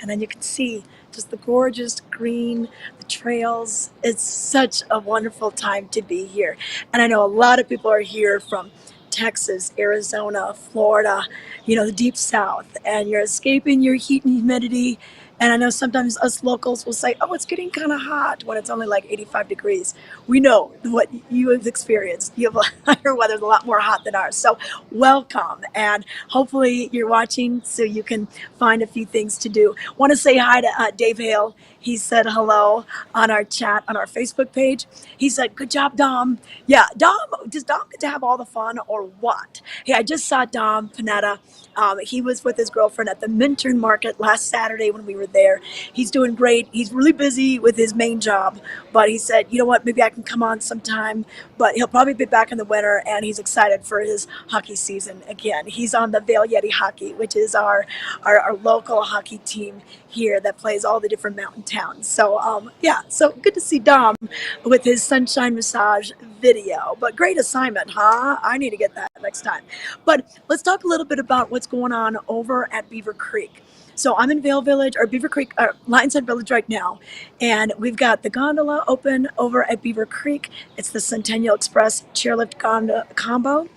And then you can see just the gorgeous green, the trails. It's such a wonderful time to be here. And I know a lot of people are here from Texas, Arizona, Florida, the deep south, and you're escaping your heat and humidity. And I know sometimes us locals will say, oh, it's getting kind of hot when it's only like 85 degrees. We know what you have experienced. You have your weather's a lot more hot than ours. So welcome. And hopefully you're watching so you can find a few things to do. Want to say hi to Dave Hale. He said hello on our chat on our Facebook page. He said, good job, Dom. Yeah, Dom, does Dom get to have all the fun or what? Hey, I just saw Dom Panetta. He was with his girlfriend at the Minturn Market last Saturday when we were there. He's doing great. He's really busy with his main job, but he said, you know what, maybe I can come on sometime, but he'll probably be back in the winter, and he's excited for his hockey season again. He's on the Vail Yeti Hockey, which is our local hockey team here that plays all the different mountain towns. So, so good to see Dom with his Sunshine Massage video, but great assignment, huh? I need to get that next time. But let's talk a little bit about what's going on over at Beaver Creek. So I'm in Vail Village, or Beaver Creek, Lionshead Village right now, and we've got the gondola open over at Beaver Creek. It's the Centennial Express chairlift gondola combo.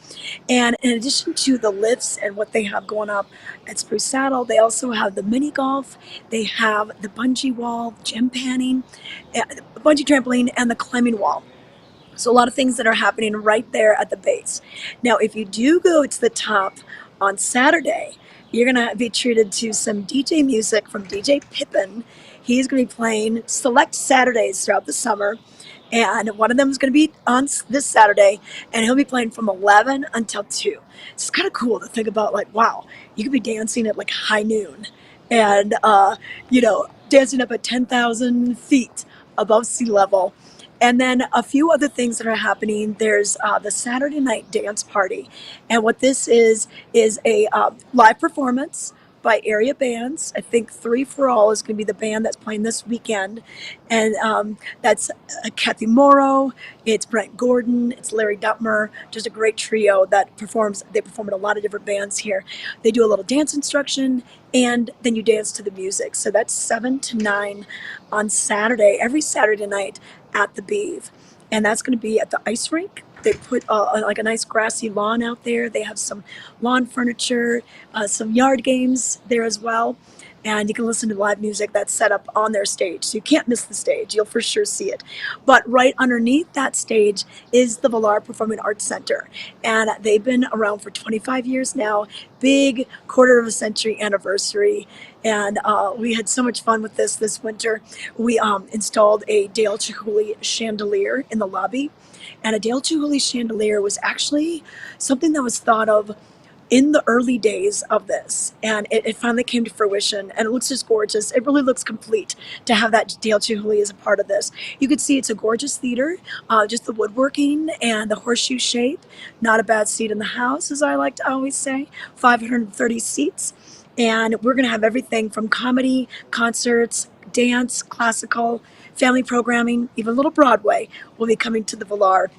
And in addition to the lifts and what they have going up at Spruce Saddle, they also have the mini golf, they have the bungee wall, gym panning, bungee trampoline, and the climbing wall. So a lot of things that are happening right there at the base. Now, if you do go to the top on Saturday, you're going to be treated to some DJ music from DJ Pippin. He's going to be playing select Saturdays throughout the summer. And one of them is going to be on this Saturday, and he'll be playing from 11 until 2. It's kind of cool to think about, like, wow, you could be dancing at like high noon and, dancing up at 10,000 feet above sea level. And then a few other things that are happening. There's the Saturday night dance party. And what this is a live performance by area bands. I think 3 for All is going to be the band that's playing this weekend. And that's Kathy Morrow, it's Brent Gordon, it's Larry Duttmer, just a great trio that performs. They perform at a lot of different bands here. They do a little dance instruction, and then you dance to the music. So that's 7 to 9 on Saturday, every Saturday night at the Beeve. And that's going to be at the ice rink. They put like a nice grassy lawn out there. They have some lawn furniture, some yard games there as well. And you can listen to live music that's set up on their stage. So you can't miss the stage. You'll for sure see it. But right underneath that stage is the Villar Performing Arts Center. And they've been around for 25 years now. Big quarter of a century anniversary. And we had so much fun with this winter. We installed a Dale Chihuly chandelier in the lobby. And a Dale Chihuly chandelier was actually something that was thought of in the early days of this, and it finally came to fruition, and it looks just gorgeous. It really looks complete to have that Dale Chihuly as a part of this. You can see it's a gorgeous theater, just the woodworking and the horseshoe shape. Not a bad seat in the house, as I like to always say. 530 seats, and we're going to have everything from comedy, concerts, dance, classical, family programming, even a little Broadway will be coming to the Villar.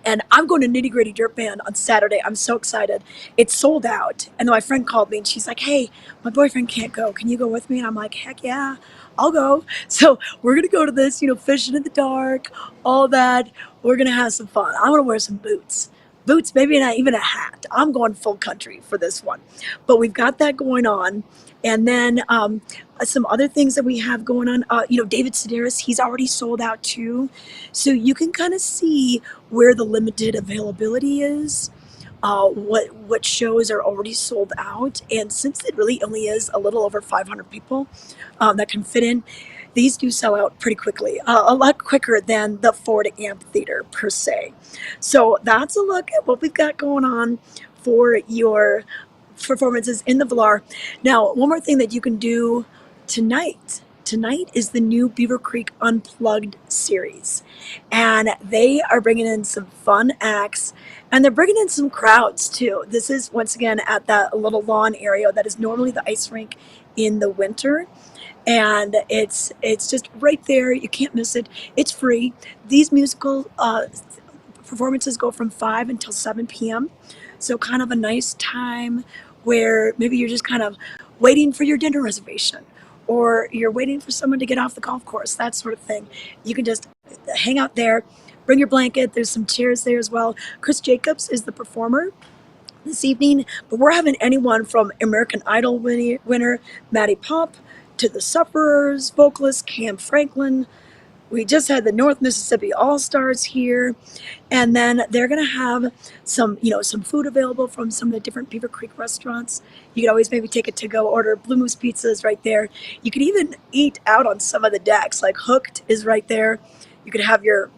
And I'm going to Nitty Gritty Dirt Band on Saturday. I'm so excited. It's sold out. And my friend called me and she's like, hey, my boyfriend can't go. Can you go with me? And I'm like, heck yeah, I'll go. So we're going to go to this, fishing in the dark, all that. We're going to have some fun. I'm going to wear some boots. Boots, maybe not even a hat. I'm going full country for this one. But we've got that going on. And then some other things that we have going on, David Sedaris, he's already sold out too. So you can kind of see where the limited availability is, what shows are already sold out. And since it really only is a little over 500 people that can fit in, these do sell out pretty quickly, a lot quicker than the Ford Amphitheater per se. So that's a look at what we've got going on for your performances in the Villar. Now, one more thing that you can do tonight tonight is the new Beaver Creek Unplugged series. And they are bringing in some fun acts, and they're bringing in some crowds too. This is once again at that little lawn area that is normally the ice rink in the winter. And it's just right there. You can't miss it. It's free. These musical performances go from 5 until 7 p.m. So kind of a nice time where maybe you're just kind of waiting for your dinner reservation, or you're waiting for someone to get off the golf course, that sort of thing. You can just hang out there, bring your blanket. There's some chairs there as well. Chris Jacobs is the performer this evening, but we're having anyone from American Idol winner Maddie Pop to the Sufferers vocalist Cam Franklin. We just had the North Mississippi All-Stars here, and then they're going to have some food available from some of the different Beaver Creek restaurants. You could always maybe take a to-go order. Blue Moose Pizza is right there. You could even eat out on some of the decks, like Hooked is right there. You could have your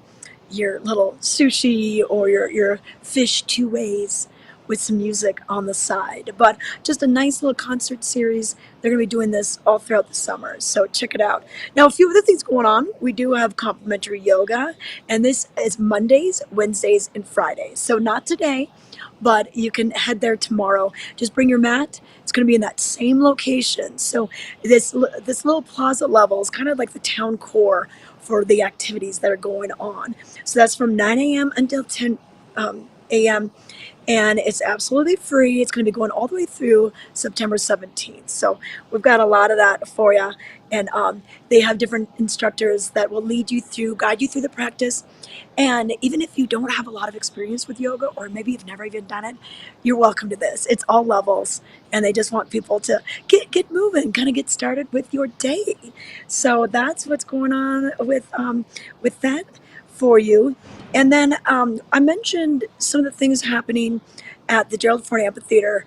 little sushi or your fish 2 ways with some music on the side. But just a nice little concert series. They're going to be doing this all throughout the summer, so check it out. Now, a few other things going on. We do have complimentary yoga, and this is Mondays, Wednesdays, and Fridays. So not today, but you can head there tomorrow. Just bring your mat. It's going to be in that same location. So this little plaza level is kind of like the town core for the activities that are going on. So that's from 9 a.m. until 10 a.m. And it's absolutely free. It's going to be going all the way through September 17th. So we've got a lot of that for you. And they have different instructors that will lead you through, guide you through the practice. And even if you don't have a lot of experience with yoga, or maybe you've never even done it, you're welcome to this. It's all levels, and they just want people to get moving, kind of get started with your day. So that's what's going on with that for you. And then I mentioned some of the things happening at the Gerald Ford Amphitheater.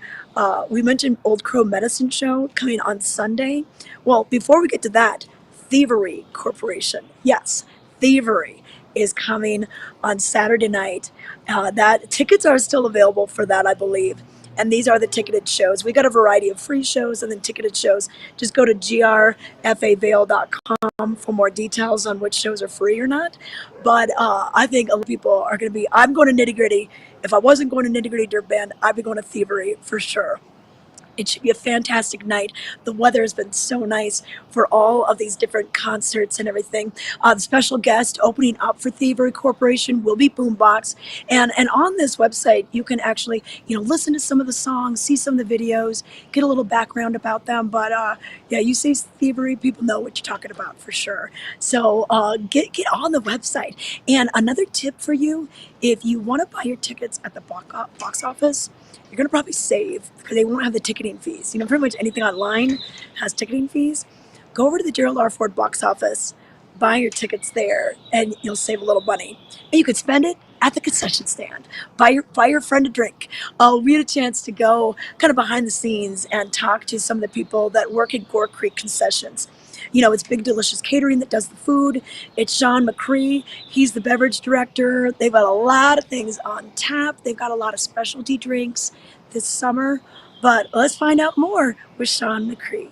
We mentioned Old Crow Medicine Show coming on Sunday. Well, before we get to that, Thievery Corporation. Yes, Thievery is coming on Saturday night. That tickets are still available for that, I believe. And these are the ticketed shows. We got a variety of free shows and then ticketed shows. Just go to grfavail.com for more details on which shows are free or not. But I think a lot of people are going to be, I'm going to Nitty Gritty. If I wasn't going to Nitty Gritty Dirt Band, I'd be going to Thievery for sure. It should be a fantastic night. The weather has been so nice for all of these different concerts and everything. The special guest opening up for Thievery Corporation will be Boombox. And on this website, you can actually, listen to some of the songs, see some of the videos, get a little background about them. But yeah, you say Thievery, people know what you're talking about for sure. So get on the website. And another tip for you, if you want to buy your tickets at the box office, you're going to probably save because they won't have the ticketing fees. Pretty much anything online has ticketing fees. Go over to the Gerald R. Ford box office, buy your tickets there, and you'll save a little money. And you could spend it at the concession stand. Buy your friend a drink. We had a chance to go kind of behind the scenes and talk to some of the people that work at Gore Creek Concessions. It's Big Delicious Catering that does the food. It's Sean McCree. He's the beverage director. They've got a lot of things on tap. They've got a lot of specialty drinks this summer. But let's find out more with Sean McCree.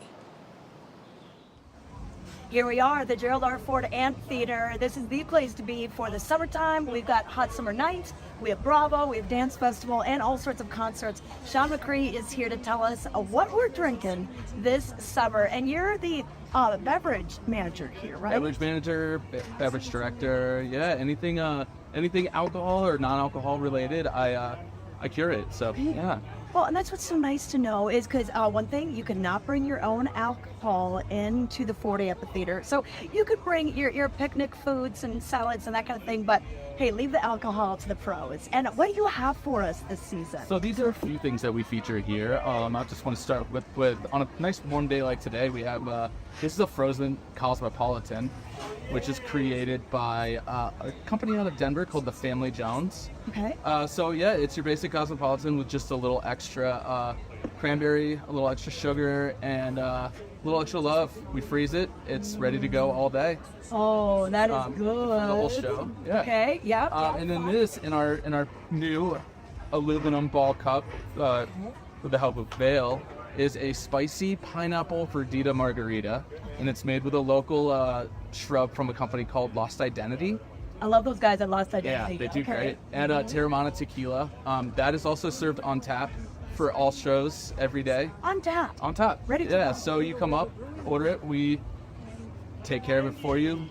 Here we are, the Gerald R. Ford Amphitheater. This is the place to be for the summertime. We've got Hot Summer Night, we have Bravo, we have Dance Festival, and all sorts of concerts. Sean McCree is here to tell us what we're drinking this summer. And you're the beverage manager here, right? Beverage manager, beverage director, yeah, anything alcohol or non-alcohol related, I cure it, so yeah. Well, and that's what's so nice to know is because one thing, you cannot bring your own alcohol into the Ford Amphitheater. So you could bring your picnic foods and salads and that kind of thing, but hey, leave the alcohol to the pros. And what do you have for us this season? So these are a few things that we feature here. I just want to start with on a nice warm day like today, we have, this is a frozen Cosmopolitan, which is created by a company out of Denver called the Family Jones. Okay. So yeah, it's your basic Cosmopolitan with just a little extra cranberry, a little extra sugar, and a little extra love. We freeze it. It's ready to go all day. Oh, that is good. The whole show. Yeah. Okay. Yeah. And then this in our new aluminum ball cup with the help of Vail. is a spicy pineapple verdita margarita, and it's made with a local shrub from a company called Lost Identity. I love those guys at Lost Identity. Yeah, they do great. And Terramana tequila. That is also served on tap for all shows every day. On tap? On tap. Ready to Yeah, go. so you come up, order it, we take care of it for you,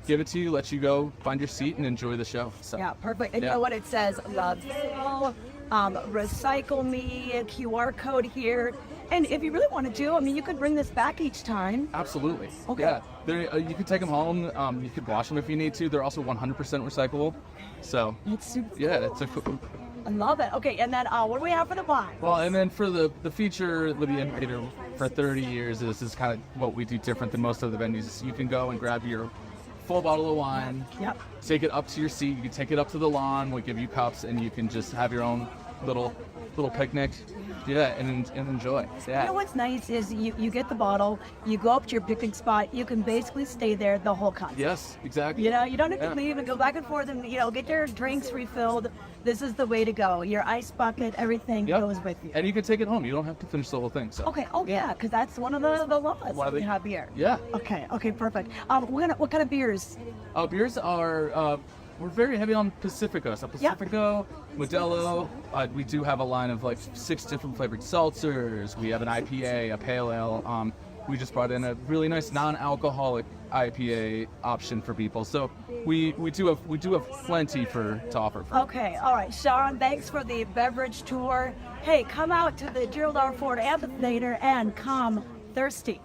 give it to you, let you go find your seat and enjoy the show. So, Yeah, perfect. And yeah. you know what it says? Love Vail, recycle me, QR code here. And if you really want to you could bring this back each time. Absolutely. Okay. Yeah, you can take them home. You could wash them if you need to. They're also 100% recyclable. So, it's super yeah, cool. it's a cool. I love it. Okay, and then what do we have for the wine? Well, and then for the feature, the Innovator, for 30 years, this is kind of what we do different than most of the venues. You can go and grab your full bottle of wine, Yep. take it up to your seat, you can take it up to the lawn, we give you cups, and you can just have your own little picnic, yeah, and enjoy. Yeah. You know what's nice is you get the bottle, you go up to your picnic spot, you can basically stay there the whole concert. Yes, exactly. You know, you don't have to Yeah. leave and go back and forth and, get your drinks refilled. This is the way to go. Your ice bucket, everything Yep. goes with you. And you can take it home. You don't have to finish the whole thing. So. Okay. Oh, yeah, because that's one of the laws One of we the- have here. Yeah. Okay, perfect. What kind of beers? Beers are, we're very heavy on Pacifico. So Pacifico, Modelo. We do have a line of like 6 different flavored seltzers. We have an IPA, a pale ale. We just brought in a really nice non-alcoholic IPA option for people. So we do have plenty to offer. Okay, all right, Sharon, thanks for the beverage tour. Hey, come out to the Gerald R. Ford Amphitheater and come thirsty.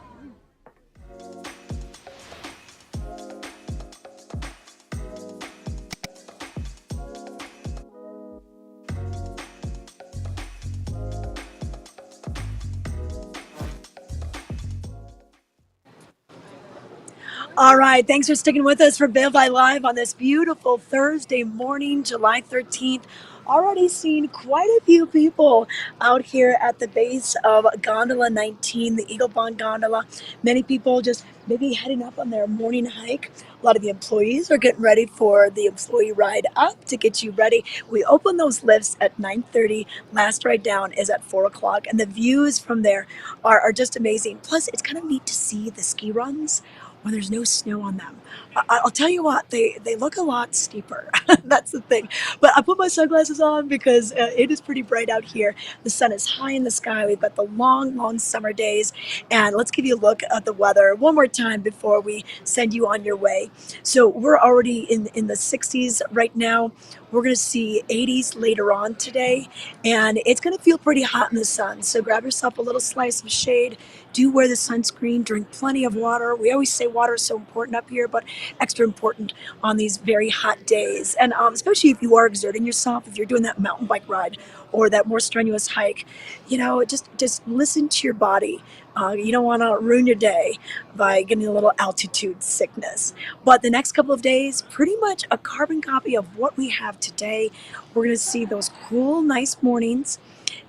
All right, thanks for sticking with us for Vail Valley Live on this beautiful Thursday morning, July 13th. Already seen quite a few people out here at the base of Gondola 19, the Eagle Bond Gondola. Many people just maybe heading up on their morning hike. A lot of the employees are getting ready for the employee ride up to get you ready. We open those lifts at 9:30. Last ride down is at 4 o'clock, and the views from there are just amazing. Plus, it's kind of neat to see the ski runs when there's no snow on them. I'll tell you what, they look a lot steeper. That's the thing. But I put my sunglasses on because it is pretty bright out here. The sun is high in the sky. We've got the long summer days. And let's give you a look at the weather one more time before we send you on your way. So we're already in the 60s right now. We're going to see 80s later on today, and it's going to feel pretty hot in the sun. So grab yourself a little slice of shade. Do wear the sunscreen. Drink plenty of water. We always say water is so important up here, but extra important on these very hot days. And especially if you are exerting yourself, if you're doing that mountain bike ride or that more strenuous hike, just listen to your body. You don't want to ruin your day by getting a little altitude sickness. But the next couple of days, pretty much a carbon copy of what we have today. We're going to see those cool, nice mornings,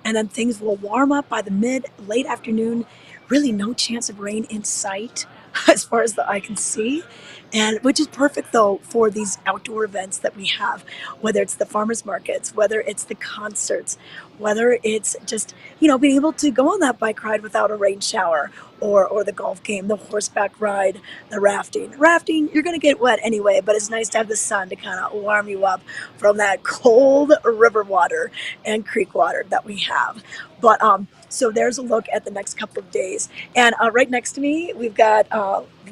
and then things will warm up by the late afternoon. Really no chance of rain in sight as far as the eye can see. And which is perfect though for these outdoor events that we have, whether it's the farmers markets, whether it's the concerts, whether it's just, being able to go on that bike ride without a rain shower, or the golf game, the horseback ride, the rafting. Rafting, you're going to get wet anyway, but it's nice to have the sun to kind of warm you up from that cold river water and creek water that we have. But so there's a look at the next couple of days. And right next to me, we've got,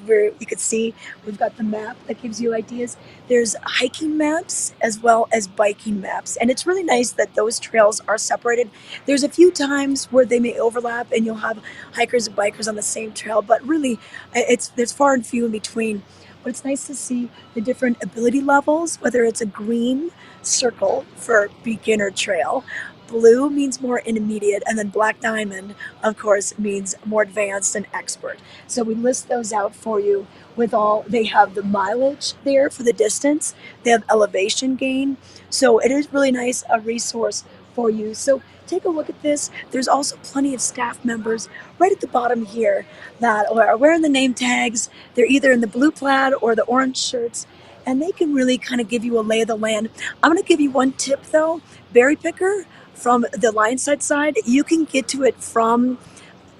where you could see, we've got the map that gives you ideas. There's hiking maps as well as biking maps. And it's really nice that those trails are separated. There's a few times where they may overlap and you'll have hikers and bikers on the same trail, but really there's far and few in between. But it's nice to see the different ability levels, whether it's a green circle for beginner trail, blue means more intermediate, and then black diamond, of course, means more advanced and expert. So we list those out for you they have the mileage there for the distance. They have elevation gain. So it is really nice, a resource for you. So take a look at this. There's also plenty of staff members right at the bottom here that are wearing the name tags. They're either in the blue plaid or the orange shirts, and they can really kind of give you a lay of the land. I'm going to give you one tip though. Berry picker from the Lionshead side, you can get to it from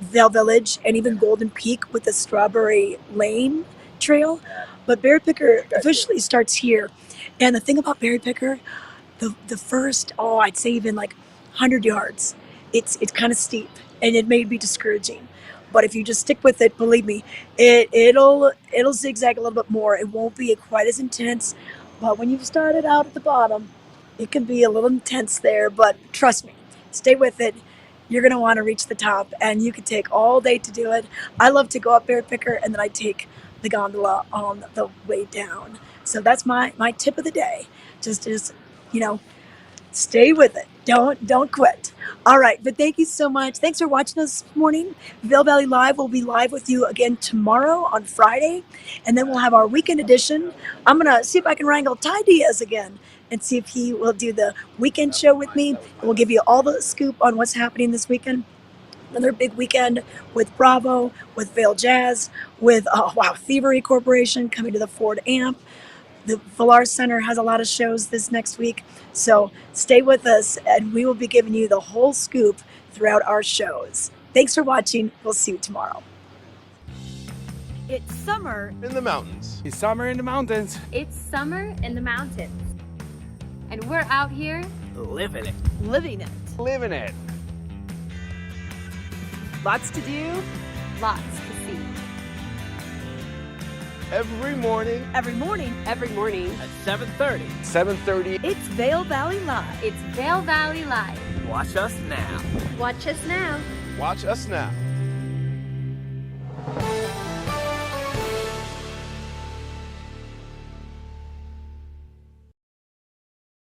Vail Village and even Golden Peak with the Strawberry Lane Trail. But Berry Picker officially starts here. And the thing about Berry Picker, the first, I'd say even like 100 yards, it's kind of steep and it may be discouraging. But if you just stick with it, believe me, it'll zigzag a little bit more. It won't be quite as intense. But when you've started out at the bottom, it can be a little intense there. But trust me, stay with it. You're going to want to reach the top, and you can take all day to do it. I love to go up Berry Picker, and then I take the gondola on the way down. So that's my tip of the day. Just stay with it. Don't quit. All right, but thank you so much. Thanks for watching us this morning. Vail Valley Live will be live with you again tomorrow on Friday, and then we'll have our weekend edition. I'm going to see if I can wrangle Ty Diaz again and see if he will do the weekend show with me. And we'll give you all the scoop on what's happening this weekend. Another big weekend with Bravo, with Vail Jazz, with Thievery Corporation coming to the Ford Amp. The Villar Center has a lot of shows this next week. So stay with us, and we will be giving you the whole scoop throughout our shows. Thanks for watching. We'll see you tomorrow. It's summer In the mountains. It's summer in the mountains. It's summer in the mountains. And we're out here Living it. living it. Living it. Lots to do. lots to see. Every morning. Every morning. Every morning. At 7:30. 7:30. It's Vail Valley Live. It's Vail Valley Live. Watch us now. Watch us now. Watch us now.